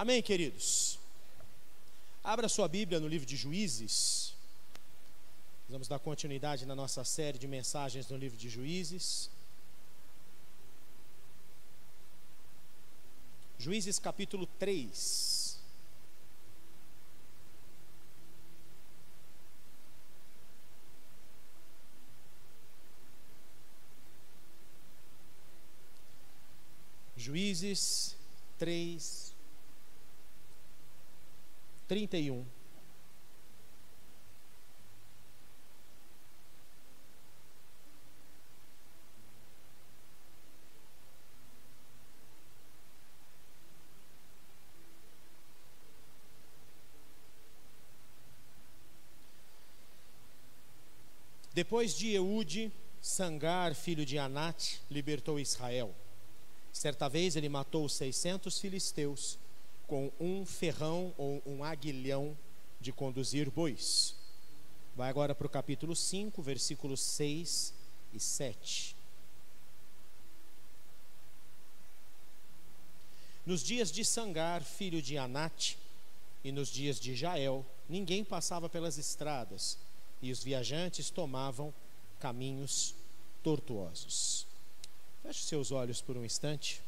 Amém, queridos? Abra sua Bíblia no livro de Juízes. Vamos dar continuidade na nossa série de mensagens no livro de Juízes. Juízes capítulo 3. Juízes 3, 31. Depois de Eude, Sangar, filho de Anate, libertou Israel. Certa vez ele matou 600 filisteus com um ferrão ou um aguilhão de conduzir bois. Vai agora para o capítulo 5, versículos 6 e 7. Nos dias de Sangar, filho de Anate, e nos dias de Jael, ninguém passava pelas estradas, e os viajantes tomavam caminhos tortuosos. Feche seus olhos por um instante.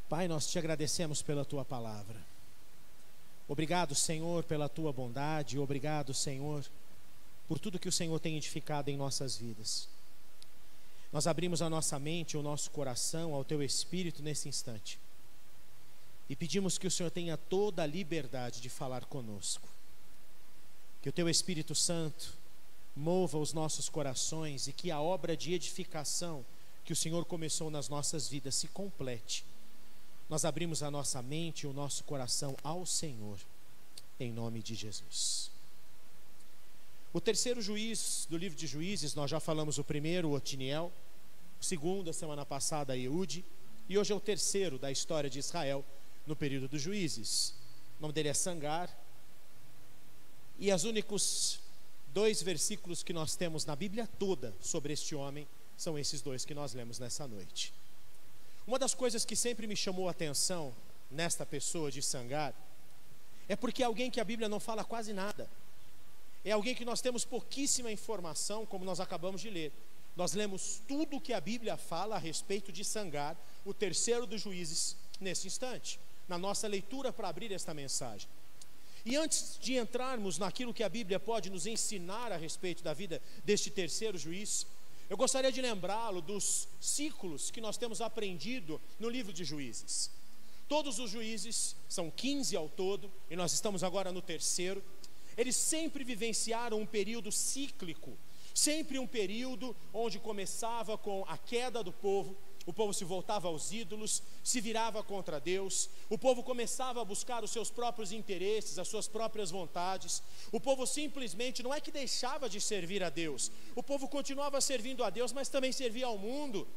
Pai, nós te agradecemos pela tua palavra. Obrigado, Senhor, pela tua bondade. Obrigado, Senhor, por tudo que o Senhor tem edificado em nossas vidas. Nós abrimos a nossa mente, o nosso coração ao teu Espírito nesse instante. E pedimos que o Senhor tenha toda a liberdade de falar conosco. Que o teu Espírito Santo mova os nossos corações e que a obra de edificação que o Senhor começou nas nossas vidas se complete. Nós abrimos a nossa mente e o nosso coração ao Senhor, em nome de Jesus. O terceiro juiz do livro de Juízes, nós já falamos o primeiro, Otiniel, o segundo, a semana passada, Eude, e hoje é o terceiro da história de Israel, no período dos juízes. O nome dele é Sangar. E os únicos 2 versículos que nós temos na Bíblia toda sobre este homem são esses 2 que nós lemos nessa noite. Uma das coisas que sempre me chamou a atenção nesta pessoa de Sangar é porque é alguém que a Bíblia não fala quase nada. É alguém que nós temos pouquíssima informação, como nós acabamos de ler. Nós lemos tudo o que a Bíblia fala a respeito de Sangar, o terceiro dos juízes, nesse instante, na nossa leitura para abrir esta mensagem. E antes de entrarmos naquilo que a Bíblia pode nos ensinar a respeito da vida deste terceiro juiz, eu gostaria de lembrá-lo dos ciclos que nós temos aprendido no livro de Juízes. Todos os juízes, são 15 ao todo, e nós estamos agora no terceiro. Eles sempre vivenciaram um período cíclico, sempre um período onde começava com a queda do povo. O povo se voltava aos ídolos, se virava contra Deus. O povo começava a buscar os seus próprios interesses, as suas próprias vontades. O povo simplesmente não é que deixava de servir a Deus. O povo continuava servindo a Deus, mas também servia ao mundo.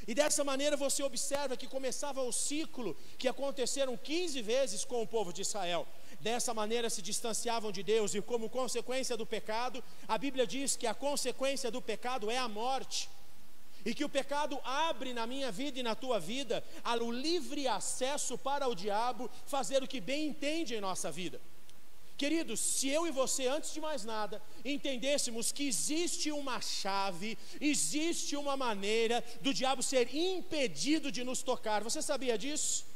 E dessa maneira você observa que começava o ciclo que aconteceram 15 vezes com o povo de Israel. Dessa maneira se distanciavam de Deus e como consequência do pecado, a Bíblia diz que a consequência do pecado é a morte. E que o pecado abre na minha vida e na tua vida o livre acesso para o diabo fazer o que bem entende em nossa vida. Queridos, se eu e você, antes de mais nada, entendêssemos que existe uma chave, existe uma maneira do diabo ser impedido de nos tocar. Você sabia disso?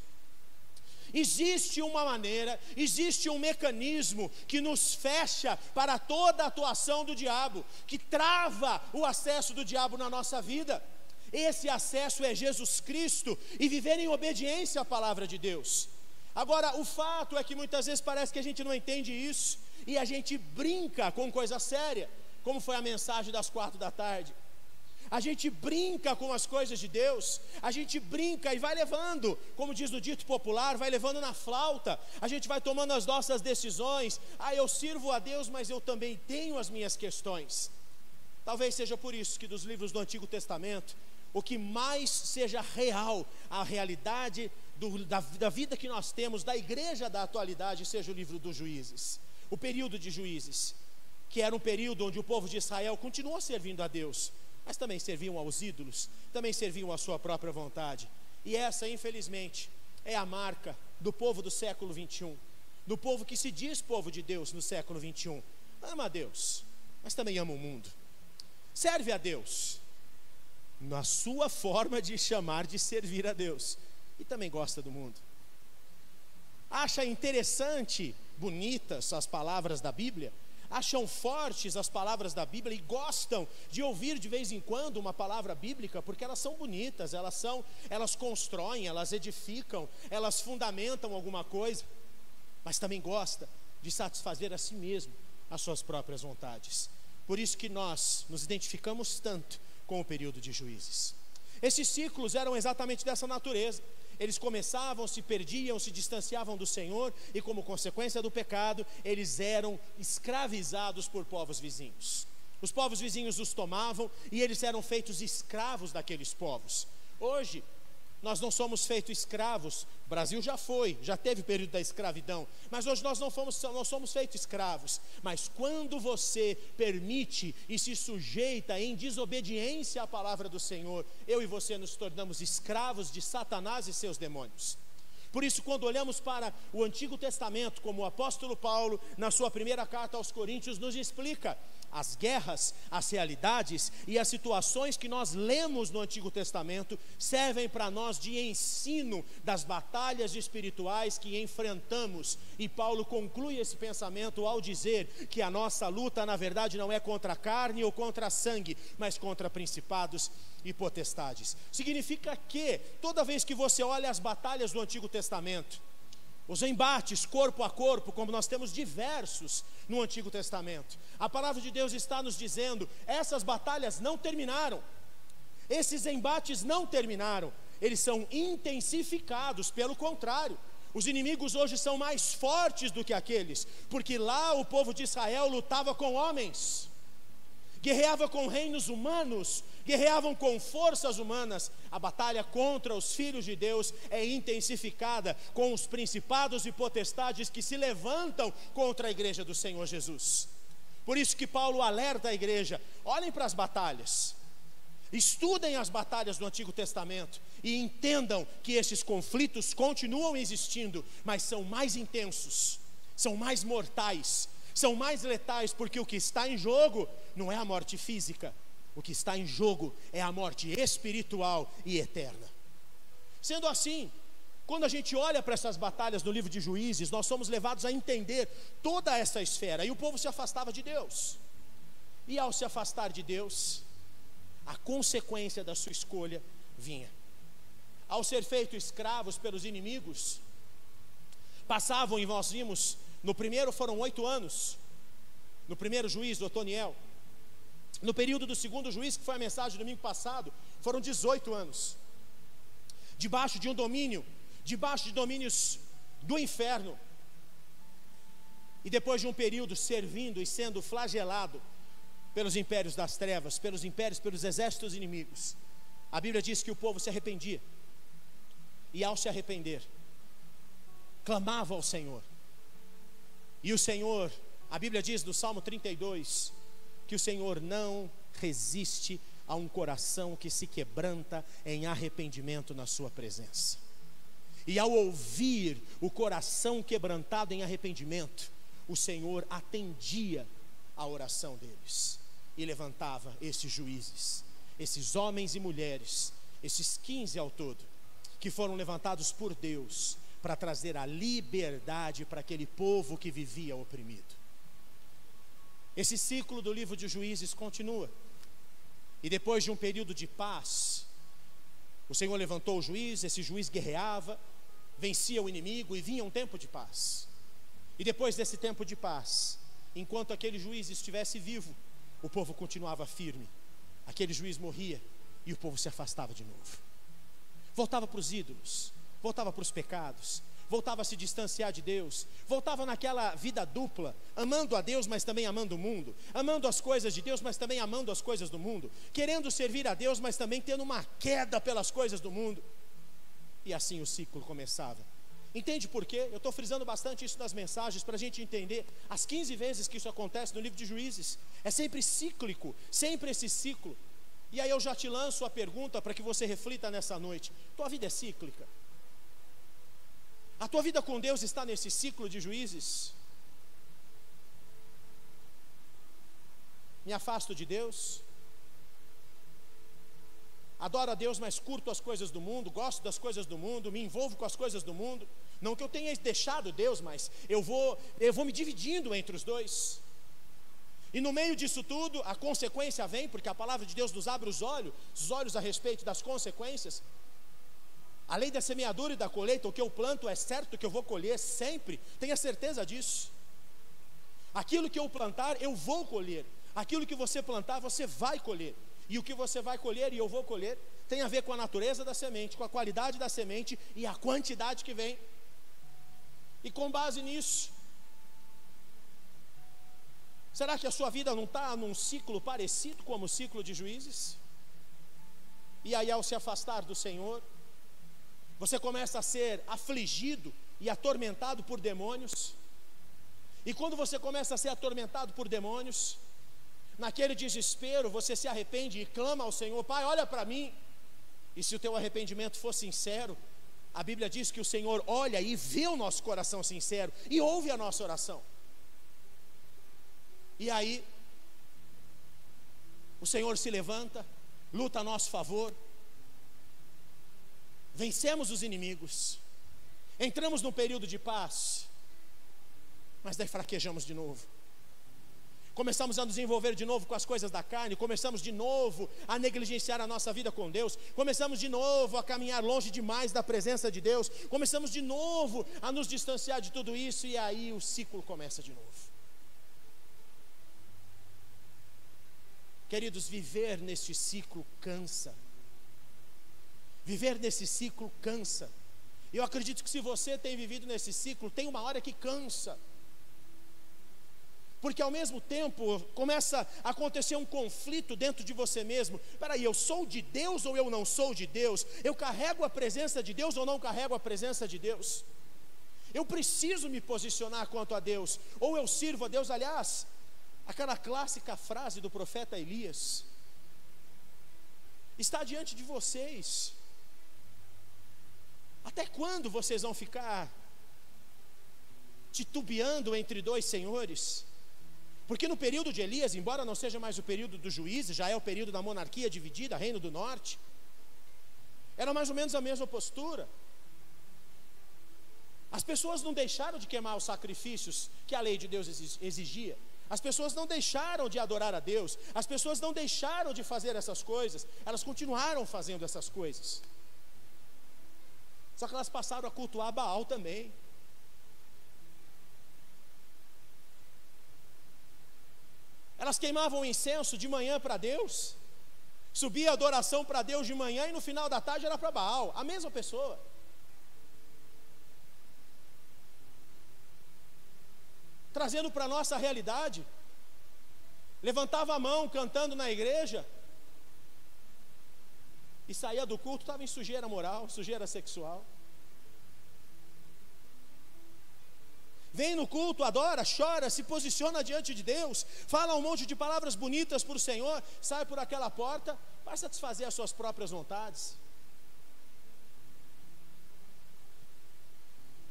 Existe uma maneira, existe um mecanismo que nos fecha para toda a atuação do diabo, que trava o acesso do diabo na nossa vida. Esse acesso é Jesus Cristo e viver em obediência à palavra de Deus. Agora, o fato é que muitas vezes parece que a gente não entende isso e a gente brinca com coisa séria, como foi a mensagem das 4 da tarde. A gente brinca com as coisas de Deus, a gente brinca e vai levando, como diz no dito popular, vai levando na flauta. A gente vai tomando as nossas decisões. Eu sirvo a Deus, mas eu também tenho as minhas questões. Talvez seja por isso que dos livros do Antigo Testamento, o que mais seja real, a realidade da vida que nós temos, da igreja da atualidade, seja o livro dos Juízes, o período de Juízes. que era um período onde o povo de Israel continuou servindo a Deus, mas também serviam aos ídolos, também serviam à sua própria vontade. E essa, infelizmente, é a marca do povo do século 21, do povo que se diz povo de Deus no século 21. Ama a Deus, mas também ama o mundo. Serve a Deus na sua forma de chamar de servir a Deus, e também gosta do mundo. Acha interessante, bonitas as palavras da Bíblia, acham fortes as palavras da Bíblia e gostam de ouvir de vez em quando uma palavra bíblica, porque elas são bonitas, elas constroem, elas edificam, elas fundamentam alguma coisa, mas também gosta de satisfazer a si mesmo as suas próprias vontades. Por isso que nós nos identificamos tanto com o período de Juízes. Esses ciclos eram exatamente dessa natureza. Eles começavam, se perdiam, se distanciavam do Senhor, e como consequência do pecado, eles eram escravizados por povos vizinhos. Os povos vizinhos os tomavam e eles eram feitos escravos daqueles povos. Hoje, nós não somos feitos escravos. O Brasil já teve o período da escravidão, mas hoje nós não somos feitos escravos. Mas quando você permite e se sujeita em desobediência à palavra do Senhor, eu e você nos tornamos escravos de Satanás e seus demônios. Por isso, quando olhamos para o Antigo Testamento, como o apóstolo Paulo, na sua primeira carta aos Coríntios, nos explica as guerras, as realidades e as situações que nós lemos no Antigo Testamento, servem para nós de ensino das batalhas espirituais que enfrentamos. E Paulo conclui esse pensamento ao dizer que a nossa luta, na verdade, não é contra a carne ou contra sangue, mas contra principados e potestades. Significa que toda vez que você olha as batalhas do Antigo Testamento, os embates corpo a corpo, como nós temos diversos no Antigo Testamento, a palavra de Deus está nos dizendo: essas batalhas não terminaram, esses embates não terminaram, eles são intensificados. Pelo contrário, os inimigos hoje são mais fortes do que aqueles, porque lá o povo de Israel lutava com homens, guerreava com reinos humanos, guerreavam com forças humanas. A batalha contra os filhos de Deus é intensificada com os principados e potestades que se levantam contra a igreja do Senhor Jesus. Por isso que Paulo alerta a igreja: olhem para as batalhas, estudem as batalhas do Antigo Testamento e entendam que esses conflitos continuam existindo, mas são mais intensos, são mais mortais, são mais letais, porque o que está em jogo não é a morte física, o que está em jogo é a morte espiritual e eterna. Sendo assim, quando a gente olha para essas batalhas no livro de Juízes, nós somos levados a entender toda essa esfera. E o povo se afastava de Deus, e ao se afastar de Deus, a consequência da sua escolha vinha. Ao ser feitos escravos pelos inimigos, passavam, e nós vimos, no primeiro foram 8 anos, no primeiro juiz, do Otoniel. No período do segundo juiz, que foi a mensagem do domingo passado, foram 18 anos, debaixo de um domínio, debaixo de domínios do inferno. E depois de um período servindo e sendo flagelado pelos impérios das trevas, pelos exércitos inimigos, a Bíblia diz que o povo se arrependia, e ao se arrepender, clamava ao Senhor. E o Senhor, a Bíblia diz no Salmo 32, que o Senhor não resiste a um coração que se quebranta em arrependimento na sua presença. E ao ouvir o coração quebrantado em arrependimento, o Senhor atendia a oração deles e levantava esses juízes, esses homens e mulheres, esses 15 ao todo, que foram levantados por Deus para trazer a liberdade para aquele povo que vivia oprimido. Esse ciclo do livro de Juízes continua, e depois de um período de paz, o Senhor levantou o juiz. Esse juiz guerreava, vencia o inimigo, e vinha um tempo de paz. E depois desse tempo de paz, enquanto aquele juiz estivesse vivo, o povo continuava firme. Aquele juiz morria e o povo se afastava de novo, voltava para os ídolos, voltava para os pecados, voltava a se distanciar de Deus, voltava naquela vida dupla, amando a Deus, mas também amando o mundo, amando as coisas de Deus, mas também amando as coisas do mundo, querendo servir a Deus, mas também tendo uma queda pelas coisas do mundo. E assim o ciclo começava. Entende por quê? Eu estou frisando bastante isso nas mensagens, para a gente entender as 15 vezes que isso acontece no livro de Juízes. É sempre cíclico, sempre esse ciclo. E aí eu já te lanço a pergunta para que você reflita nessa noite. Tua vida é cíclica? A tua vida com Deus está nesse ciclo de Juízes? Me afasto de Deus? Adoro a Deus, mas curto as coisas do mundo, gosto das coisas do mundo, me envolvo com as coisas do mundo. Não que eu tenha deixado Deus, mas eu vou me dividindo entre os dois. E no meio disso tudo, a consequência vem, porque a palavra de Deus nos abre os olhos a respeito das consequências. A lei da semeadura e da colheita, o que eu planto é certo que eu vou colher sempre, tenha certeza disso. Aquilo que eu plantar, eu vou colher. Aquilo que você plantar, você vai colher. E o que você vai colher e eu vou colher tem a ver com a natureza da semente, com a qualidade da semente e a quantidade que vem. E com base nisso, será que a sua vida não está num ciclo parecido como o ciclo de Juízes? E aí, ao se afastar do Senhor, você começa a ser afligido e atormentado por demônios. E quando você começa a ser atormentado por demônios, naquele desespero, você se arrepende e clama ao Senhor: Pai, olha para mim. E se o teu arrependimento for sincero, a Bíblia diz que o Senhor olha e vê o nosso coração sincero e ouve a nossa oração. E aí, o Senhor se levanta, luta a nosso favor, vencemos os inimigos, entramos num período de paz, mas daí fraquejamos de novo. Começamos a nos envolver de novo com as coisas da carne, começamos de novo a negligenciar a nossa vida com Deus, começamos de novo a caminhar longe demais da presença de Deus, começamos de novo a nos distanciar de tudo isso, e aí o ciclo começa de novo. Queridos, viver neste ciclo cansa. Viver nesse ciclo cansa. Eu acredito que se você tem vivido nesse ciclo, tem uma hora que cansa. Porque ao mesmo tempo começa a acontecer um conflito dentro de você mesmo. Espera aí, eu sou de Deus ou eu não sou de Deus? Eu carrego a presença de Deus ou não carrego a presença de Deus? Eu preciso me posicionar quanto a Deus, ou eu sirvo a Deus? Aliás, aquela clássica frase do profeta Elias está diante de vocês. Até quando vocês vão ficar titubeando entre dois senhores? Porque no período de Elias, embora não seja mais o período dos juízes, já é o período da monarquia dividida, Reino do Norte, era mais ou menos a mesma postura. As pessoas não deixaram de queimar os sacrifícios que a lei de Deus exigia. As pessoas não deixaram de adorar a Deus. As pessoas não deixaram de fazer essas coisas. Elas continuaram fazendo essas coisas. Só que elas passaram a cultuar Baal também. Elas queimavam incenso de manhã para Deus, subia a adoração para Deus de manhã e no final da tarde era para Baal, a mesma pessoa. Trazendo para a nossa realidade, levantava a mão cantando na igreja e saía do culto, estava em sujeira moral, sujeira sexual. Vem no culto, adora, chora, se posiciona diante de Deus, fala um monte de palavras bonitas para o Senhor, sai por aquela porta para satisfazer as suas próprias vontades.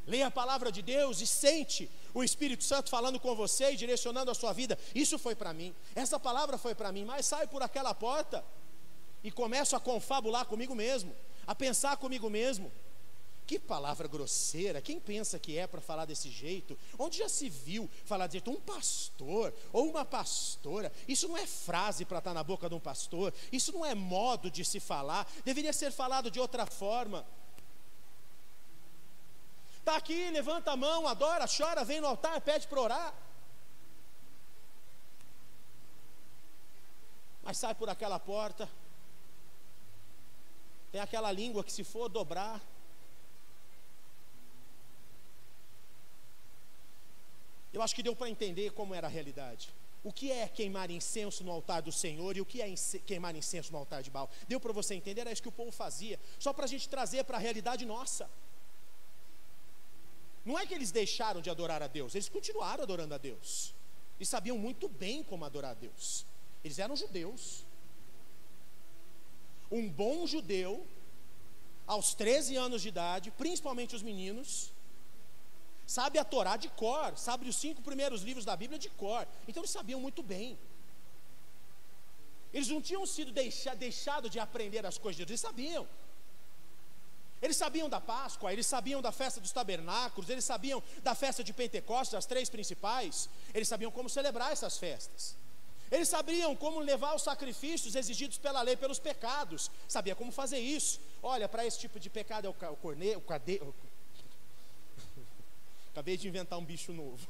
Leia a palavra de Deus e sente o Espírito Santo falando com você e direcionando a sua vida. Isso foi para mim, essa palavra foi para mim, mas sai por aquela porta e começo a confabular comigo mesmo, a pensar comigo mesmo. Que palavra grosseira, quem pensa que é para falar desse jeito? Onde já se viu falar desse jeito? Um pastor ou uma pastora, isso não é frase para estar na boca de um pastor, isso não é modo de se falar, deveria ser falado de outra forma. Está aqui, levanta a mão, adora, chora, vem no altar, pede para orar. Mas sai por aquela porta, tem aquela língua que se for dobrar, eu acho que deu para entender como era a realidade. O que é queimar incenso no altar do Senhor e o que é queimar incenso no altar de Baal? Deu para você entender? Era isso que o povo fazia, só para a gente trazer para a realidade nossa. Não é que eles deixaram de adorar a Deus, eles continuaram adorando a Deus. Eles sabiam muito bem como adorar a Deus. Eles eram judeus. Um bom judeu, aos 13 anos de idade, principalmente os meninos, sabe a Torá de cor, sabe os 5 primeiros livros da Bíblia de cor. Então eles sabiam muito bem. Eles não tinham sido deixado de aprender as coisas de Deus, eles sabiam. Eles sabiam da Páscoa, eles sabiam da festa dos tabernáculos, eles sabiam da festa de Pentecostes, as 3 principais. Eles sabiam como celebrar essas festas. Eles sabiam como levar os sacrifícios exigidos pela lei pelos pecados. Sabia como fazer isso. Olha, para esse tipo de pecado é o corneiro, acabei de inventar um bicho novo.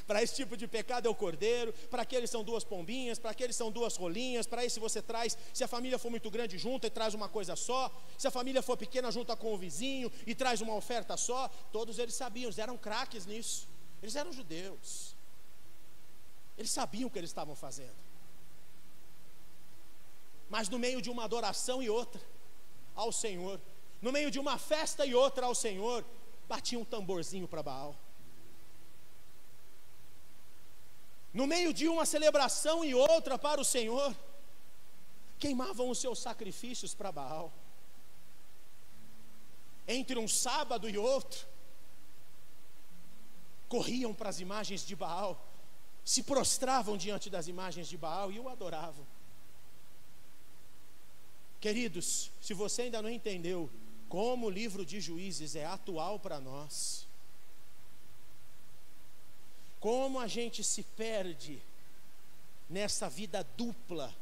Para esse tipo de pecado é o cordeiro, para aqueles são 2 pombinhas, para aqueles são 2 rolinhas, para esse você traz, se a família for muito grande, junta e traz uma coisa só, se a família for pequena, junta com o vizinho e traz uma oferta só. Todos eles sabiam, eles eram craques nisso, eles eram judeus, eles sabiam o que eles estavam fazendo. Mas no meio de uma adoração e outra ao Senhor, no meio de uma festa e outra ao Senhor, batia um tamborzinho para Baal. No meio de uma celebração e outra para o Senhor, queimavam os seus sacrifícios para Baal. Entre um sábado e outro, corriam para as imagens de Baal, se prostravam diante das imagens de Baal e o adoravam. Queridos, se você ainda não entendeu como o livro de Juízes é atual para nós, como a gente se perde nessa vida dupla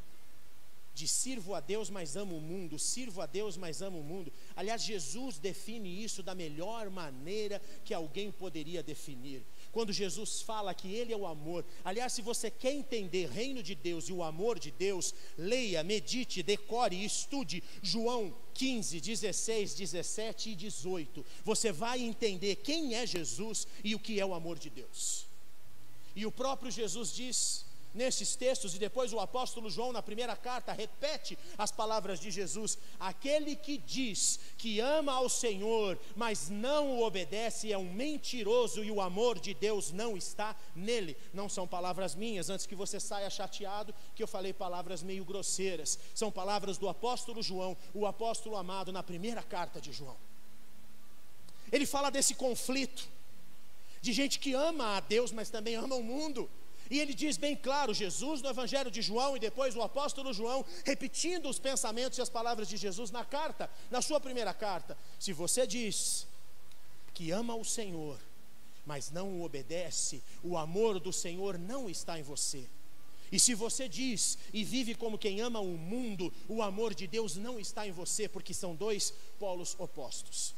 de sirvo a Deus, mas amo o mundo, sirvo a Deus, mas amo o mundo. Aliás, Jesus define isso da melhor maneira que alguém poderia definir. Quando Jesus fala que Ele é o amor. Aliás, se você quer entender o reino de Deus e o amor de Deus, leia, medite, decore e estude João 15, 16, 17 e 18. Você vai entender quem é Jesus e o que é o amor de Deus. E o próprio Jesus diz nesses textos, e depois o apóstolo João na primeira carta repete as palavras de Jesus: aquele que diz que ama ao Senhor, mas não o obedece, é um mentiroso, e o amor de Deus não está nele. Não são palavras minhas, antes que você saia chateado que eu falei palavras meio grosseiras. São palavras do apóstolo João, o apóstolo amado, na primeira carta de João. Ele fala desse conflito de gente que ama a Deus, mas também ama o mundo. E ele diz bem claro, Jesus no Evangelho de João e depois o apóstolo João, repetindo os pensamentos e as palavras de Jesus na carta, na sua primeira carta: se você diz que ama o Senhor, mas não o obedece, o amor do Senhor não está em você. E se você diz e vive como quem ama o mundo, o amor de Deus não está em você, porque são 2 polos opostos.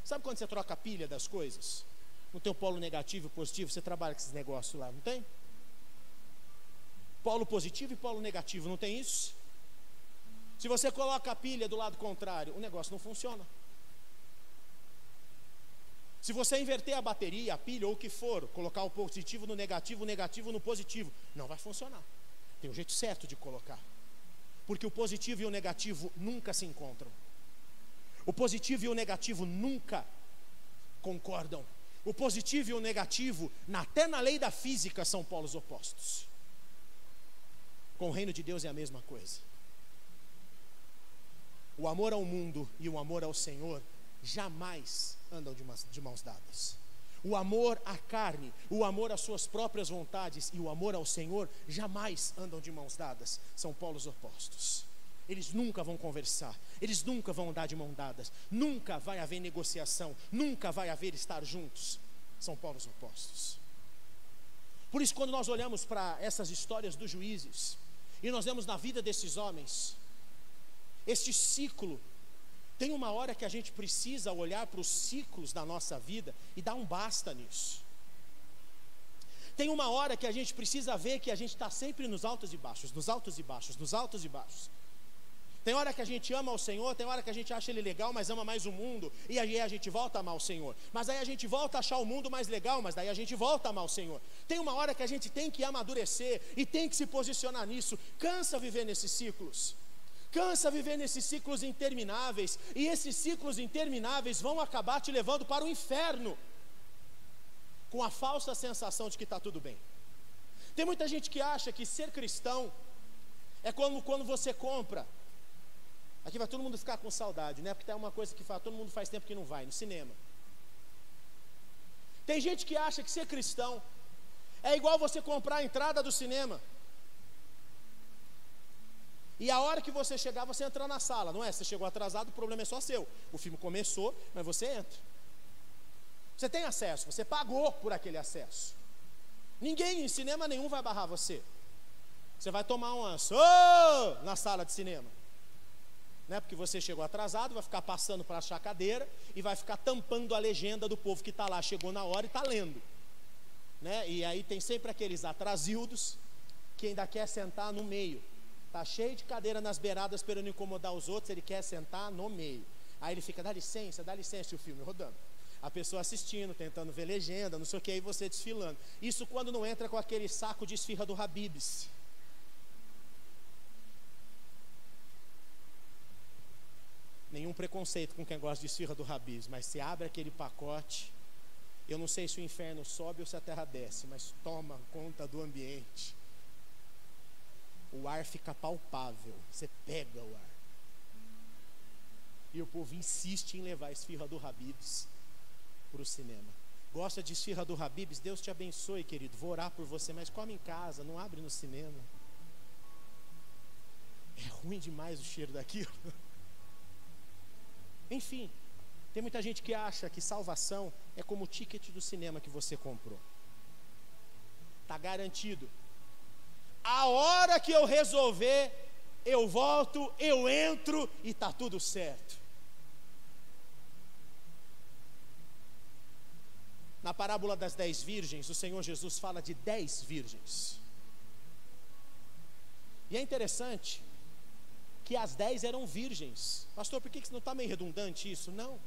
Sabe quando você troca a pilha das coisas? Não tem o polo negativo e positivo, você trabalha com esses negócios lá, não tem? Polo positivo e polo negativo, não tem isso? Se você coloca a pilha do lado contrário, o negócio não funciona. Se você inverter a bateria, a pilha ou o que for, colocar o positivo no negativo, o negativo no positivo, não vai funcionar. Tem um jeito certo de colocar, porque o positivo e o negativo nunca se encontram. O positivo e o negativo nunca concordam. O positivo e o negativo, até na lei da física, são polos opostos. Com o reino de Deus é a mesma coisa. O amor ao mundo e o amor ao Senhor jamais andam de mãos dadas. O amor à carne, o amor às suas próprias vontades e o amor ao Senhor jamais andam de mãos dadas. São polos opostos. Eles nunca vão conversar, eles nunca vão andar de mãos dadas, nunca vai haver negociação, nunca vai haver estar juntos. São polos opostos. Por isso, quando nós olhamos para essas histórias dos juízes e nós vemos na vida desses homens este ciclo, tem uma hora que a gente precisa olhar para os ciclos da nossa vida e dar um basta nisso. Tem uma hora que a gente precisa ver que a gente está sempre nos altos e baixos, nos altos e baixos, nos altos e baixos. Tem hora que a gente ama o Senhor, tem hora que a gente acha Ele legal, mas ama mais o mundo, e aí a gente volta a amar o Senhor. Mas aí a gente volta a achar o mundo mais legal, mas daí a gente volta a amar o Senhor. Tem uma hora que a gente tem que amadurecer e tem que se posicionar nisso. Cansa viver nesses ciclos. Cansa viver nesses ciclos intermináveis, e esses ciclos intermináveis vão acabar te levando para o inferno, com a falsa sensação de que está tudo bem. Tem muita gente que acha que ser cristão é como quando você compra. Aqui vai todo mundo ficar com saudade, né? Porque tem uma coisa que todo mundo faz tempo que não vai, no cinema. Tem gente que acha que ser cristão é igual você comprar a entrada do cinema. E a hora que você chegar, você entra na sala, não é? Você chegou atrasado, o problema é só seu. O filme começou, mas você entra. Você tem acesso, você pagou por aquele acesso. Ninguém em cinema nenhum vai barrar você. Você vai tomar um na sala de cinema, né? Porque você chegou atrasado, vai ficar passando para achar a cadeira e vai ficar tampando a legenda do povo que está lá, chegou na hora e está lendo, né? E aí tem sempre aqueles atrasildos que ainda quer sentar no meio. Está cheio de cadeira nas beiradas esperando incomodar os outros, ele quer sentar no meio. Aí ele fica, dá licença, e o filme rodando. A pessoa assistindo, tentando ver legenda, não sei o que, aí você desfilando. Isso quando não entra com aquele saco de esfirra do Habib's. Nenhum preconceito com quem gosta de esfirra do Habib's, mas se abre aquele pacote, eu não sei se o inferno sobe ou se a terra desce, mas toma conta do ambiente. O ar fica palpável, você pega o ar. E o povo insiste em levar a esfirra do Habib's para o cinema. Gosta de esfirra do Habib's? Deus te abençoe, querido, vou orar por você, mas come em casa, não abre no cinema. É ruim demais o cheiro daquilo. Enfim, tem muita gente que acha que salvação é como o ticket do cinema que você comprou. Está garantido. A hora que eu resolver, eu volto, eu entro e está tudo certo. Na parábola das 10 virgens, o Senhor Jesus fala de 10 virgens. E é interessante que as 10 eram virgens. Pastor, por que não está meio redundante isso? Não.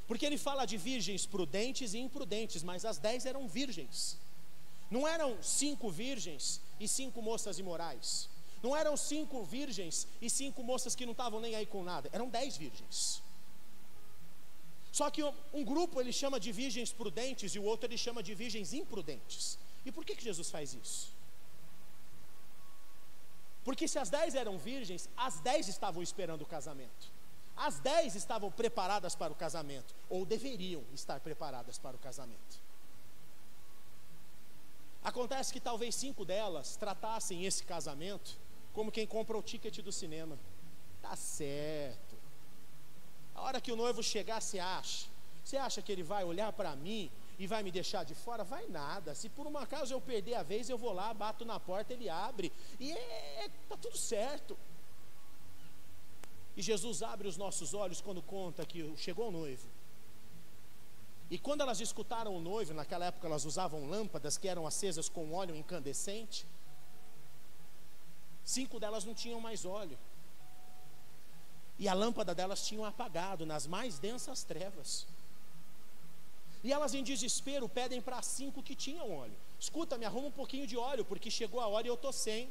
Porque ele fala de virgens prudentes e imprudentes, mas as 10 eram virgens. Não eram 5 virgens e 5 moças imorais. Não eram 5 virgens e 5 moças que não estavam nem aí com nada. Eram 10 virgens. Só que um grupo ele chama de virgens prudentes e o outro ele chama de virgens imprudentes. E por que Jesus faz isso? Porque se as 10 eram virgens, as 10 estavam esperando o casamento. As 10 estavam preparadas para o casamento, ou deveriam estar preparadas para o casamento. Acontece que talvez 5 delas tratassem esse casamento como quem compra o ticket do cinema. Tá certo. A hora que o noivo chegar, você acha que ele vai olhar para mim e vai me deixar de fora? Vai nada. Se por um acaso eu perder a vez, eu vou lá, bato na porta, ele abre e tá tudo certo. E Jesus abre os nossos olhos quando conta que chegou o noivo. E quando elas escutaram o noivo, naquela época elas usavam lâmpadas que eram acesas com óleo incandescente. 5 delas não tinham mais óleo. E a lâmpada delas tinham apagado nas mais densas trevas. E elas em desespero pedem para 5 que tinham óleo. Escuta, me arruma um pouquinho de óleo, porque chegou a hora e eu estou sem.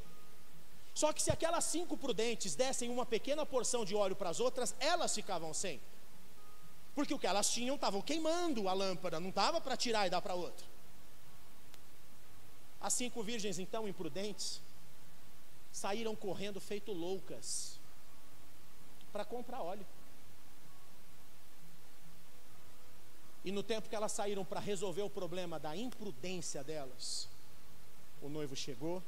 Só que se aquelas 5 prudentes dessem uma pequena porção de óleo para as outras, elas ficavam sem. Porque o que elas tinham estavam queimando a lâmpada, não estava para tirar e dar para outra. As 5 virgens então imprudentes saíram correndo feito loucas para comprar óleo. E no tempo que elas saíram para resolver o problema da imprudência delas, o noivo chegou,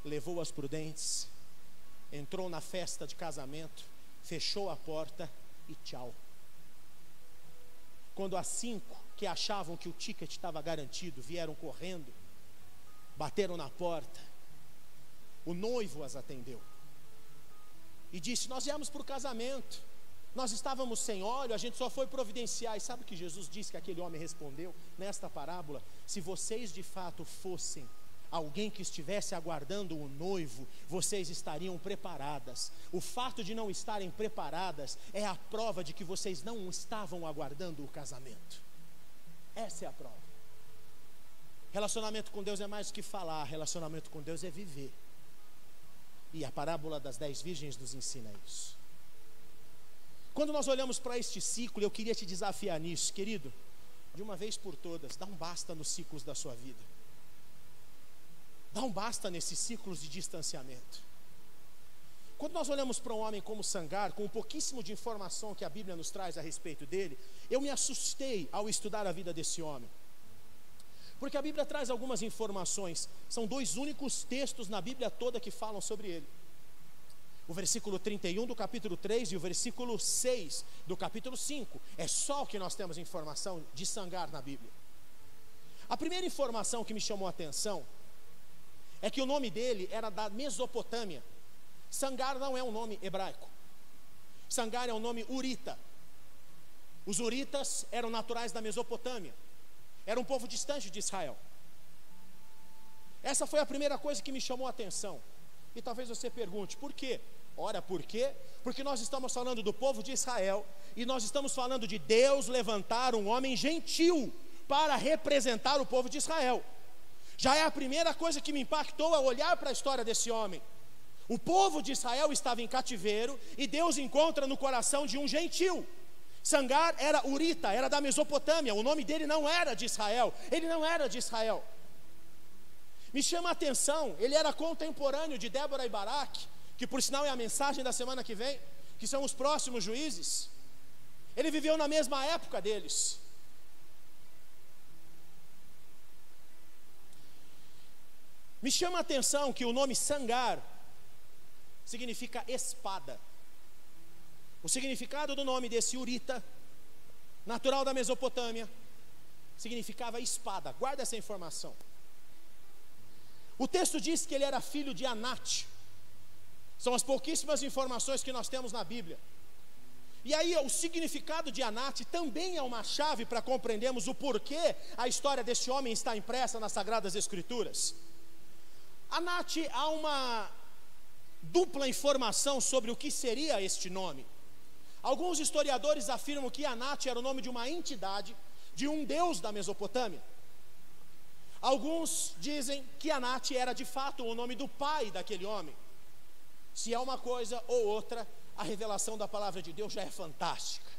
levou as prudentes, entrou na festa de casamento, fechou a porta e tchau. Quando as 5 que achavam que o ticket estava garantido vieram correndo, bateram na porta, o noivo as atendeu e disse: nós viemos para o casamento, nós estávamos sem óleo, a gente só foi providenciar. E sabe o que Jesus disse que aquele homem respondeu nesta parábola? Se vocês de fato fossem alguém que estivesse aguardando o noivo, vocês estariam preparadas. O fato de não estarem preparadas é a prova de que vocês não estavam aguardando o casamento. Essa é a prova. Relacionamento com Deus é mais do que falar, relacionamento com Deus é viver. E a parábola das 10 virgens nos ensina isso. Quando nós olhamos para este ciclo, eu queria te desafiar nisso, querido. De uma vez por todas, dá um basta nos ciclos da sua vida. Dá um basta nesses ciclos de distanciamento. Quando nós olhamos para um homem como Sangar, com um pouquíssimo de informação que a Bíblia nos traz a respeito dele, eu me assustei ao estudar a vida desse homem. Porque a Bíblia traz algumas informações, são 2 únicos textos na Bíblia toda que falam sobre ele. O versículo 31 do capítulo 3 e o versículo 6 do capítulo 5. É só o que nós temos informação de Sangar na Bíblia. A primeira informação que me chamou a atenção é que o nome dele era da Mesopotâmia. Sangar não é um nome hebraico. Sangar é um nome urita. Os uritas eram naturais da Mesopotâmia. Era um povo distante de Israel. Essa foi a primeira coisa que me chamou a atenção. E talvez você pergunte, por quê? Ora, por quê? Porque nós estamos falando do povo de Israel e nós estamos falando de Deus levantar um homem gentil para representar o povo de Israel. Já é a primeira coisa que me impactou ao olhar para a história desse homem. O povo de Israel estava em cativeiro e Deus encontra no coração de um gentil. Sangar era urita, era da Mesopotâmia. O nome dele não era de Israel. Ele não era de Israel. Me chama a atenção, ele era contemporâneo de Débora e Baraque, que por sinal é a mensagem da semana que vem, que são os próximos juízes. Ele viveu na mesma época deles. Me chama a atenção que o nome Sangar significa espada. O significado do nome desse urita, natural da Mesopotâmia, significava espada. Guarda essa informação. O texto diz que ele era filho de Anate. São as pouquíssimas informações que nós temos na Bíblia. E aí o significado de Anate também é uma chave para compreendermos o porquê a história deste homem está impressa nas Sagradas Escrituras. Anate, há uma dupla informação sobre o que seria este nome. Alguns historiadores afirmam que Anate era o nome de uma entidade, de um deus da Mesopotâmia. Alguns dizem que Anate era de fato o nome do pai daquele homem. Se é uma coisa ou outra, a revelação da palavra de Deus já é fantástica.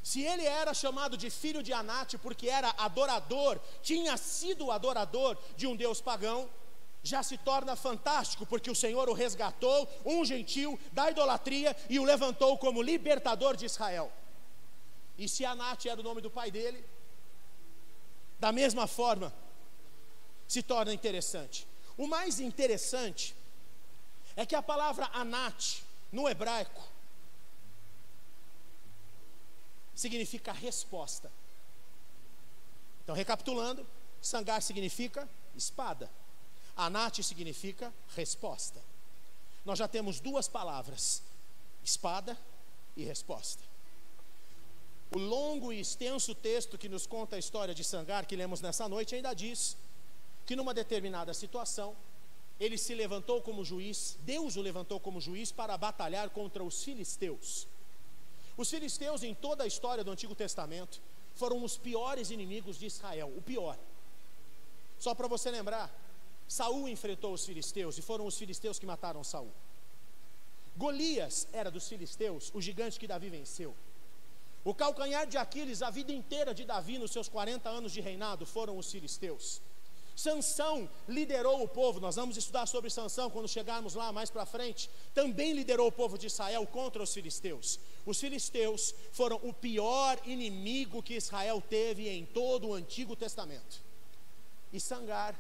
Se ele era chamado de filho de Anate porque era adorador, tinha sido adorador de um deus pagão, já se torna fantástico, porque o Senhor o resgatou, um gentil, da idolatria e o levantou como libertador de Israel. E se Anate era o nome do pai dele, da mesma forma, se torna interessante. O mais interessante é que a palavra Anate, no hebraico, significa resposta. Então, recapitulando, Sangar significa espada. Anate significa resposta. Nós já temos 2 palavras, espada e resposta. O longo e extenso texto que nos conta a história de Sangar, que lemos nessa noite, ainda diz que numa determinada situação, ele se levantou como juiz, Deus o levantou como juiz para batalhar contra os filisteus. Os filisteus, em toda a história do Antigo Testamento, foram os piores inimigos de Israel, o pior. Só para você lembrar, Saul enfrentou os filisteus e foram os filisteus que mataram Saul. Golias era dos filisteus, o gigante que Davi venceu. O calcanhar de Aquiles, a vida inteira de Davi nos seus 40 anos de reinado, foram os filisteus. Sansão liderou o povo, nós vamos estudar sobre Sansão quando chegarmos lá mais para frente, também liderou o povo de Israel contra os filisteus. Os filisteus foram o pior inimigo que Israel teve em todo o Antigo Testamento. E Sangar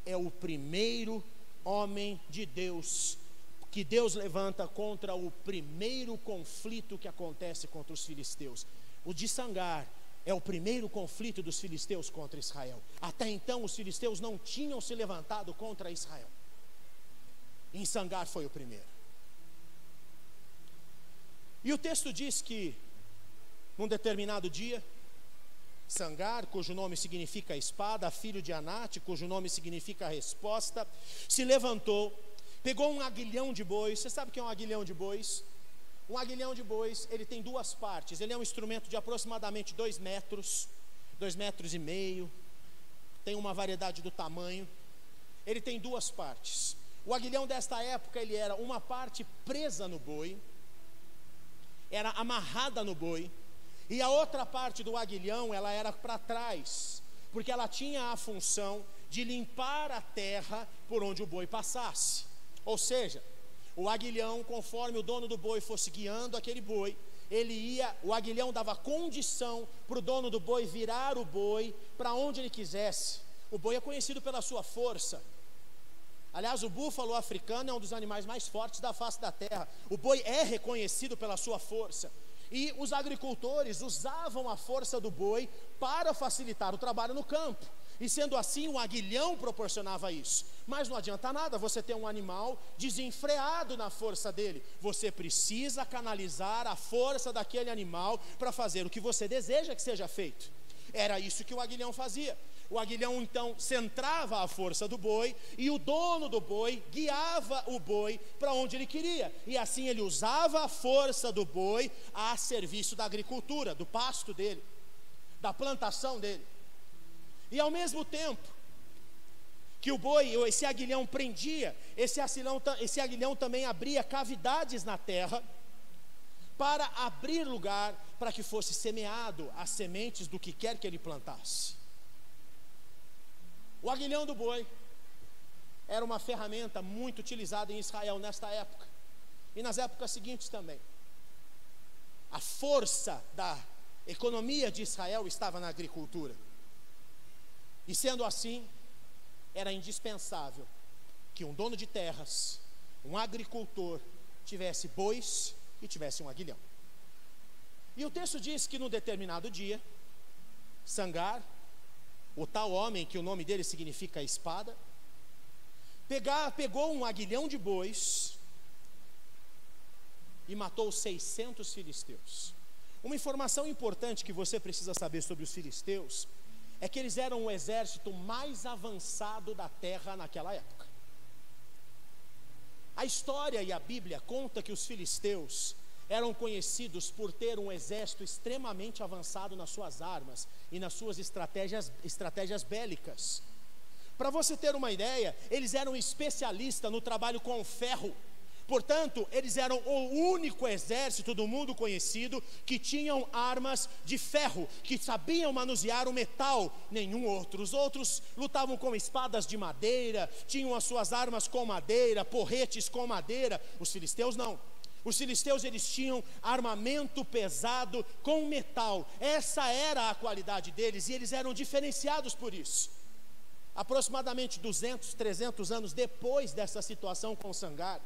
é o primeiro homem de Deus, que Deus levanta contra o primeiro conflito que acontece contra os filisteus. O de Sangar é o primeiro conflito dos filisteus contra Israel. Até então os filisteus não tinham se levantado contra Israel. Em Sangar foi o primeiro. E o texto diz que num determinado dia, Sangar, cujo nome significa espada, filho de Anate, cujo nome significa resposta, se levantou, pegou um aguilhão de bois. Você sabe o que é um aguilhão de bois? Um aguilhão de bois, ele tem 2 partes. Ele é um instrumento de aproximadamente 2 metros, 2,5 metros, tem uma variedade do tamanho. Ele tem 2 partes. O aguilhão desta época, ele era uma parte presa no boi, era amarrada no boi, e a outra parte do aguilhão, ela era para trás, porque ela tinha a função de limpar a terra por onde o boi passasse. Ou seja, o aguilhão, conforme o dono do boi fosse guiando aquele boi, o aguilhão dava condição para o dono do boi virar o boi para onde ele quisesse. O boi é conhecido pela sua força. Aliás, o búfalo africano é um dos animais mais fortes da face da terra. O boi é reconhecido pela sua força. E os agricultores usavam a força do boi para facilitar o trabalho no campo. E sendo assim, o aguilhão proporcionava isso. Mas não adianta nada você ter um animal desenfreado na força dele. Você precisa canalizar a força daquele animal para fazer o que você deseja que seja feito. Era isso que o aguilhão fazia. O aguilhão então centrava a força do boi, e o dono do boi guiava o boi para onde ele queria, e assim ele usava a força do boi a serviço da agricultura, do pasto dele, da plantação dele. E ao mesmo tempo que o boi, esse aguilhão prendia, esse aguilhão também abria cavidades na terra, para abrir lugar para que fosse semeado as sementes do que quer que ele plantasse. O aguilhão do boi era uma ferramenta muito utilizada em Israel nesta época, e nas épocas seguintes também. A força da economia de Israel estava na agricultura, e sendo assim, era indispensável que um dono de terras, um agricultor, tivesse bois e tivesse um aguilhão. E o texto diz que num determinado dia, Sangar, o tal homem que o nome dele significa espada, pegou um aguilhão de bois e matou 600 filisteus. Uma informação importante que você precisa saber sobre os filisteus é que eles eram o exército mais avançado da terra naquela época. A história e a Bíblia conta que os filisteus eram conhecidos por ter um exército extremamente avançado nas suas armas e nas suas estratégias bélicas. Para você ter uma ideia, eles eram especialistas no trabalho com ferro. Portanto, eles eram o único exército do mundo conhecido que tinham armas de ferro, que sabiam manusear o metal, nenhum outro. Os outros lutavam com espadas de madeira, tinham as suas armas com madeira, porretes com madeira. Os filisteus não. Os filisteus, eles tinham armamento pesado com metal. Essa era a qualidade deles, e eles eram diferenciados por isso. Aproximadamente 200, 300 anos depois dessa situação com Sangar,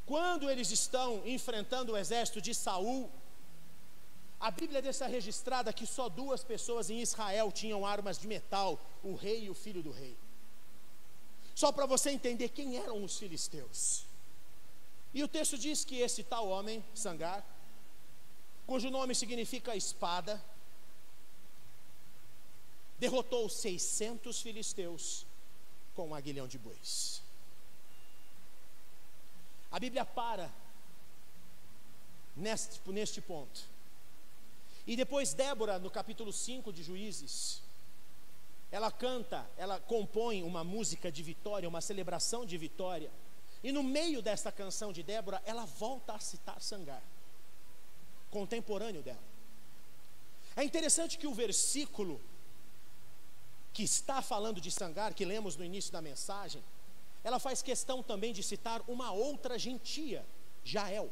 quando eles estão enfrentando o exército de Saul, a Bíblia deixa registrada que só 2 pessoas em Israel tinham armas de metal, o rei e o filho do rei. Só para você entender quem eram os filisteus. E o texto diz que esse tal homem, Sangar, cujo nome significa espada, derrotou 600 filisteus com um aguilhão de bois. A Bíblia para neste ponto. E depois Débora, no capítulo 5 de Juízes, ela compõe uma música de vitória, uma celebração de vitória. E no meio dessa canção de Débora, ela volta a citar Sangar, contemporâneo dela. É interessante que o versículo que está falando de Sangar, que lemos no início da mensagem, ela faz questão também de citar uma outra gentia, Jael.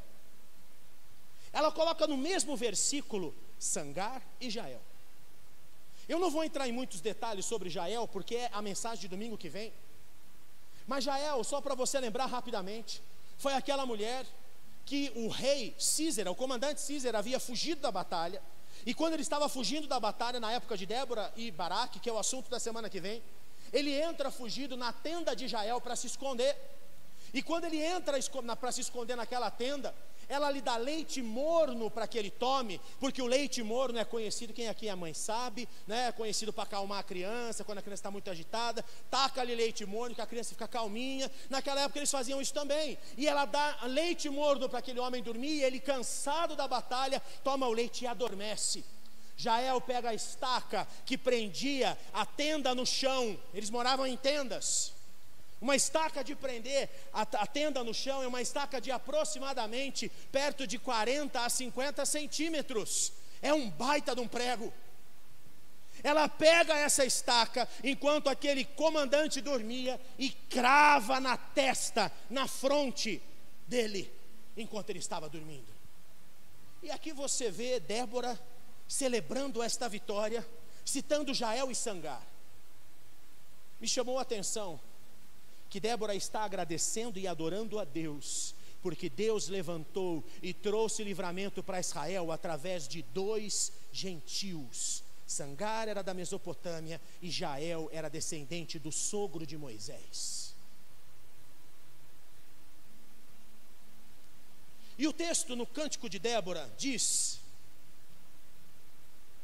Ela coloca no mesmo versículo Sangar e Jael. Eu não vou entrar em muitos detalhes sobre Jael, porque é a mensagem de domingo que vem. Mas Jael, só para você lembrar rapidamente, foi aquela mulher que o rei Císera, o comandante Císera, havia fugido da batalha. E quando ele estava fugindo da batalha, na época de Débora e Baraque, que é o assunto da semana que vem, ele entra fugido na tenda de Jael para se esconder. E quando ele entra para se esconder naquela tenda, ela lhe dá leite morno para que ele tome, porque o leite morno é conhecido, quem aqui é mãe sabe, né? É conhecido para acalmar a criança, quando a criança está muito agitada, taca-lhe leite morno que a criança fica calminha. Naquela época eles faziam isso também, e ela dá leite morno para aquele homem dormir, e ele, cansado da batalha, toma o leite e adormece. Jael pega a estaca que prendia a tenda no chão, eles moravam em tendas, Uma estaca de prender a tenda no chão é uma estaca de aproximadamente perto de 40 a 50 centímetros. É um baita de um prego. Ela pega essa estaca enquanto aquele comandante dormia e crava na testa, na fronte dele, enquanto ele estava dormindo. E aqui você vê Débora celebrando esta vitória, citando Jael e Sangar. Me chamou a atenção que Débora está agradecendo e adorando a Deus, porque Deus levantou e trouxe livramento para Israel através de 2 gentios. Sangar era da Mesopotâmia e Jael era descendente do sogro de Moisés. E o texto no Cântico de Débora diz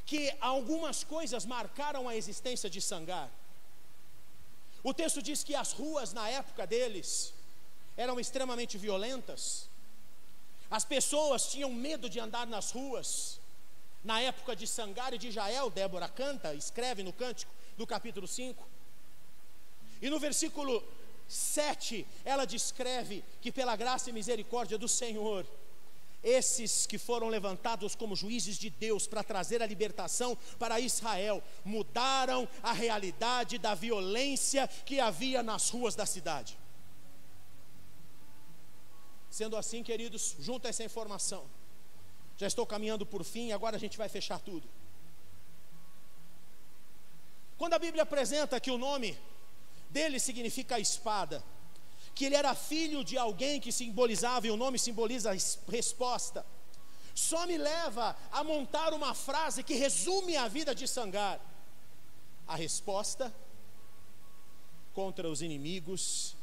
que algumas coisas marcaram a existência de Sangar. O texto diz que as ruas na época deles eram extremamente violentas. As pessoas tinham medo de andar nas ruas. Na época de Sangar e de Jael, Débora canta, escreve no Cântico do capítulo 5. E no versículo 7, ela descreve que pela graça e misericórdia do Senhor, esses que foram levantados como juízes de Deus para trazer a libertação para Israel, mudaram a realidade da violência que havia nas ruas da cidade. Sendo assim, queridos, junto a essa informação, já estou caminhando por fim, agora a gente vai fechar tudo. Quando a Bíblia apresenta que o nome dele significa espada, que ele era filho de alguém que simbolizava, e o nome simboliza a resposta, só me leva a montar uma frase que resume a vida de Sangar. A resposta contra os inimigos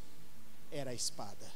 era a espada.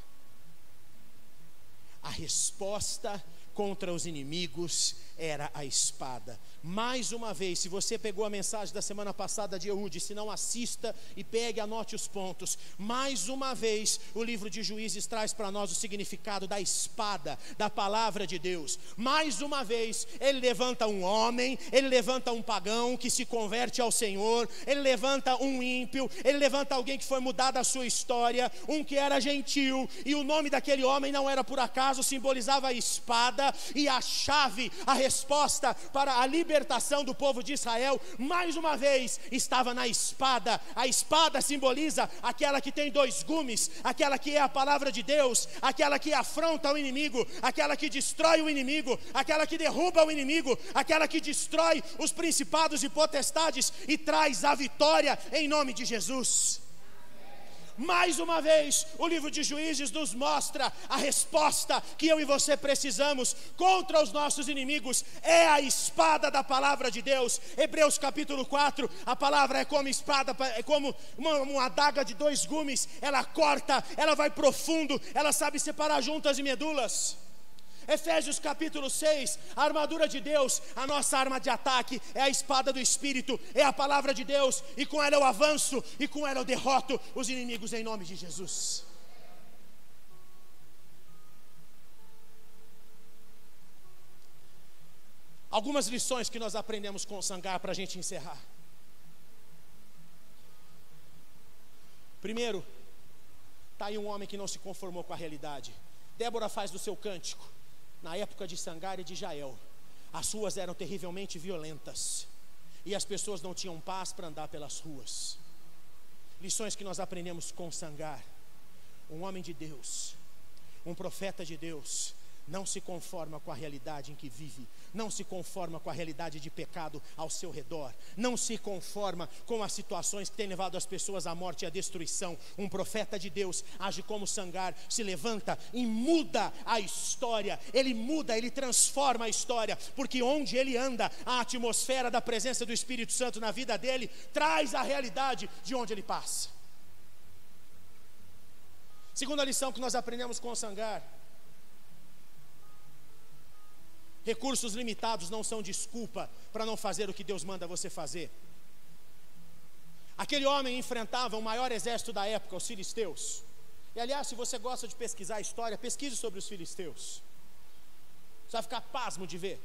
A resposta contra os inimigos era a espada. Mais uma vez, se você pegou a mensagem da semana passada de Eude, se não, assista e pegue, anote os pontos. Mais uma vez, o livro de Juízes traz para nós o significado da espada, da palavra de Deus. Mais uma vez, ele levanta um homem, ele levanta um pagão que se converte ao Senhor, ele levanta um ímpio, ele levanta alguém que foi mudado a sua história, um que era gentil, e o nome daquele homem não era por acaso, simbolizava a espada, e a chave, a resposta para a libertação do povo de Israel, mais uma vez, estava na espada. A espada simboliza aquela que tem 2 gumes, aquela que é a palavra de Deus, aquela que afronta o inimigo, aquela que destrói o inimigo, aquela que derruba o inimigo, aquela que destrói os principados e potestades e traz a vitória em nome de Jesus. Mais uma vez, o livro de Juízes nos mostra a resposta que eu e você precisamos contra os nossos inimigos, é a espada da palavra de Deus. Hebreus capítulo 4, a palavra é como espada, é como uma adaga de 2 gumes, ela corta, ela vai profundo, ela sabe separar juntas e medulas. Efésios capítulo 6, a armadura de Deus, a nossa arma de ataque é a espada do Espírito, é a palavra de Deus, e com ela eu avanço, e com ela eu derroto os inimigos em nome de Jesus. Algumas lições que nós aprendemos com Sangar para a gente encerrar. Primeiro, está aí um homem que não se conformou com a realidade. Débora faz do seu cântico. Na época de Sangar e de Jael, as ruas eram terrivelmente violentas, e as pessoas não tinham paz para andar pelas ruas. Lições que nós aprendemos com Sangar. Um homem de Deus, um profeta de Deus, não se conforma com a realidade em que vive, não se conforma com a realidade de pecado ao seu redor, não se conforma com as situações que têm levado as pessoas à morte e à destruição. Um profeta de Deus age como Sangar, se levanta e muda a história, ele muda, ele transforma a história, porque onde ele anda, a atmosfera da presença do Espírito Santo na vida dele, traz a realidade de onde ele passa. Segunda lição que nós aprendemos com Sangar: recursos limitados não são desculpa para não fazer o que Deus manda você fazer. Aquele homem enfrentava o maior exército da época, os filisteus. E aliás, se você gosta de pesquisar a história, pesquise sobre os filisteus. Você vai ficar pasmo de ver.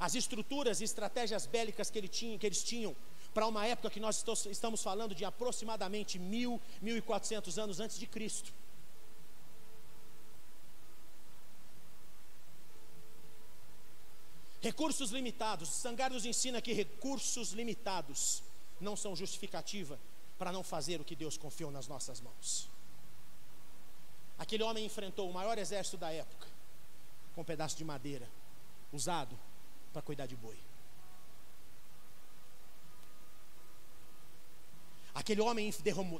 as estruturas e estratégias bélicas que eles tinham, para uma época que nós estamos falando de aproximadamente 1.400 anos antes de Cristo. Recursos limitados. Sangar nos ensina que recursos limitados não são justificativa para não fazer o que Deus confiou nas nossas mãos. Aquele homem enfrentou o maior exército da época com um pedaço de madeira usado para cuidar de boi. Aquele homem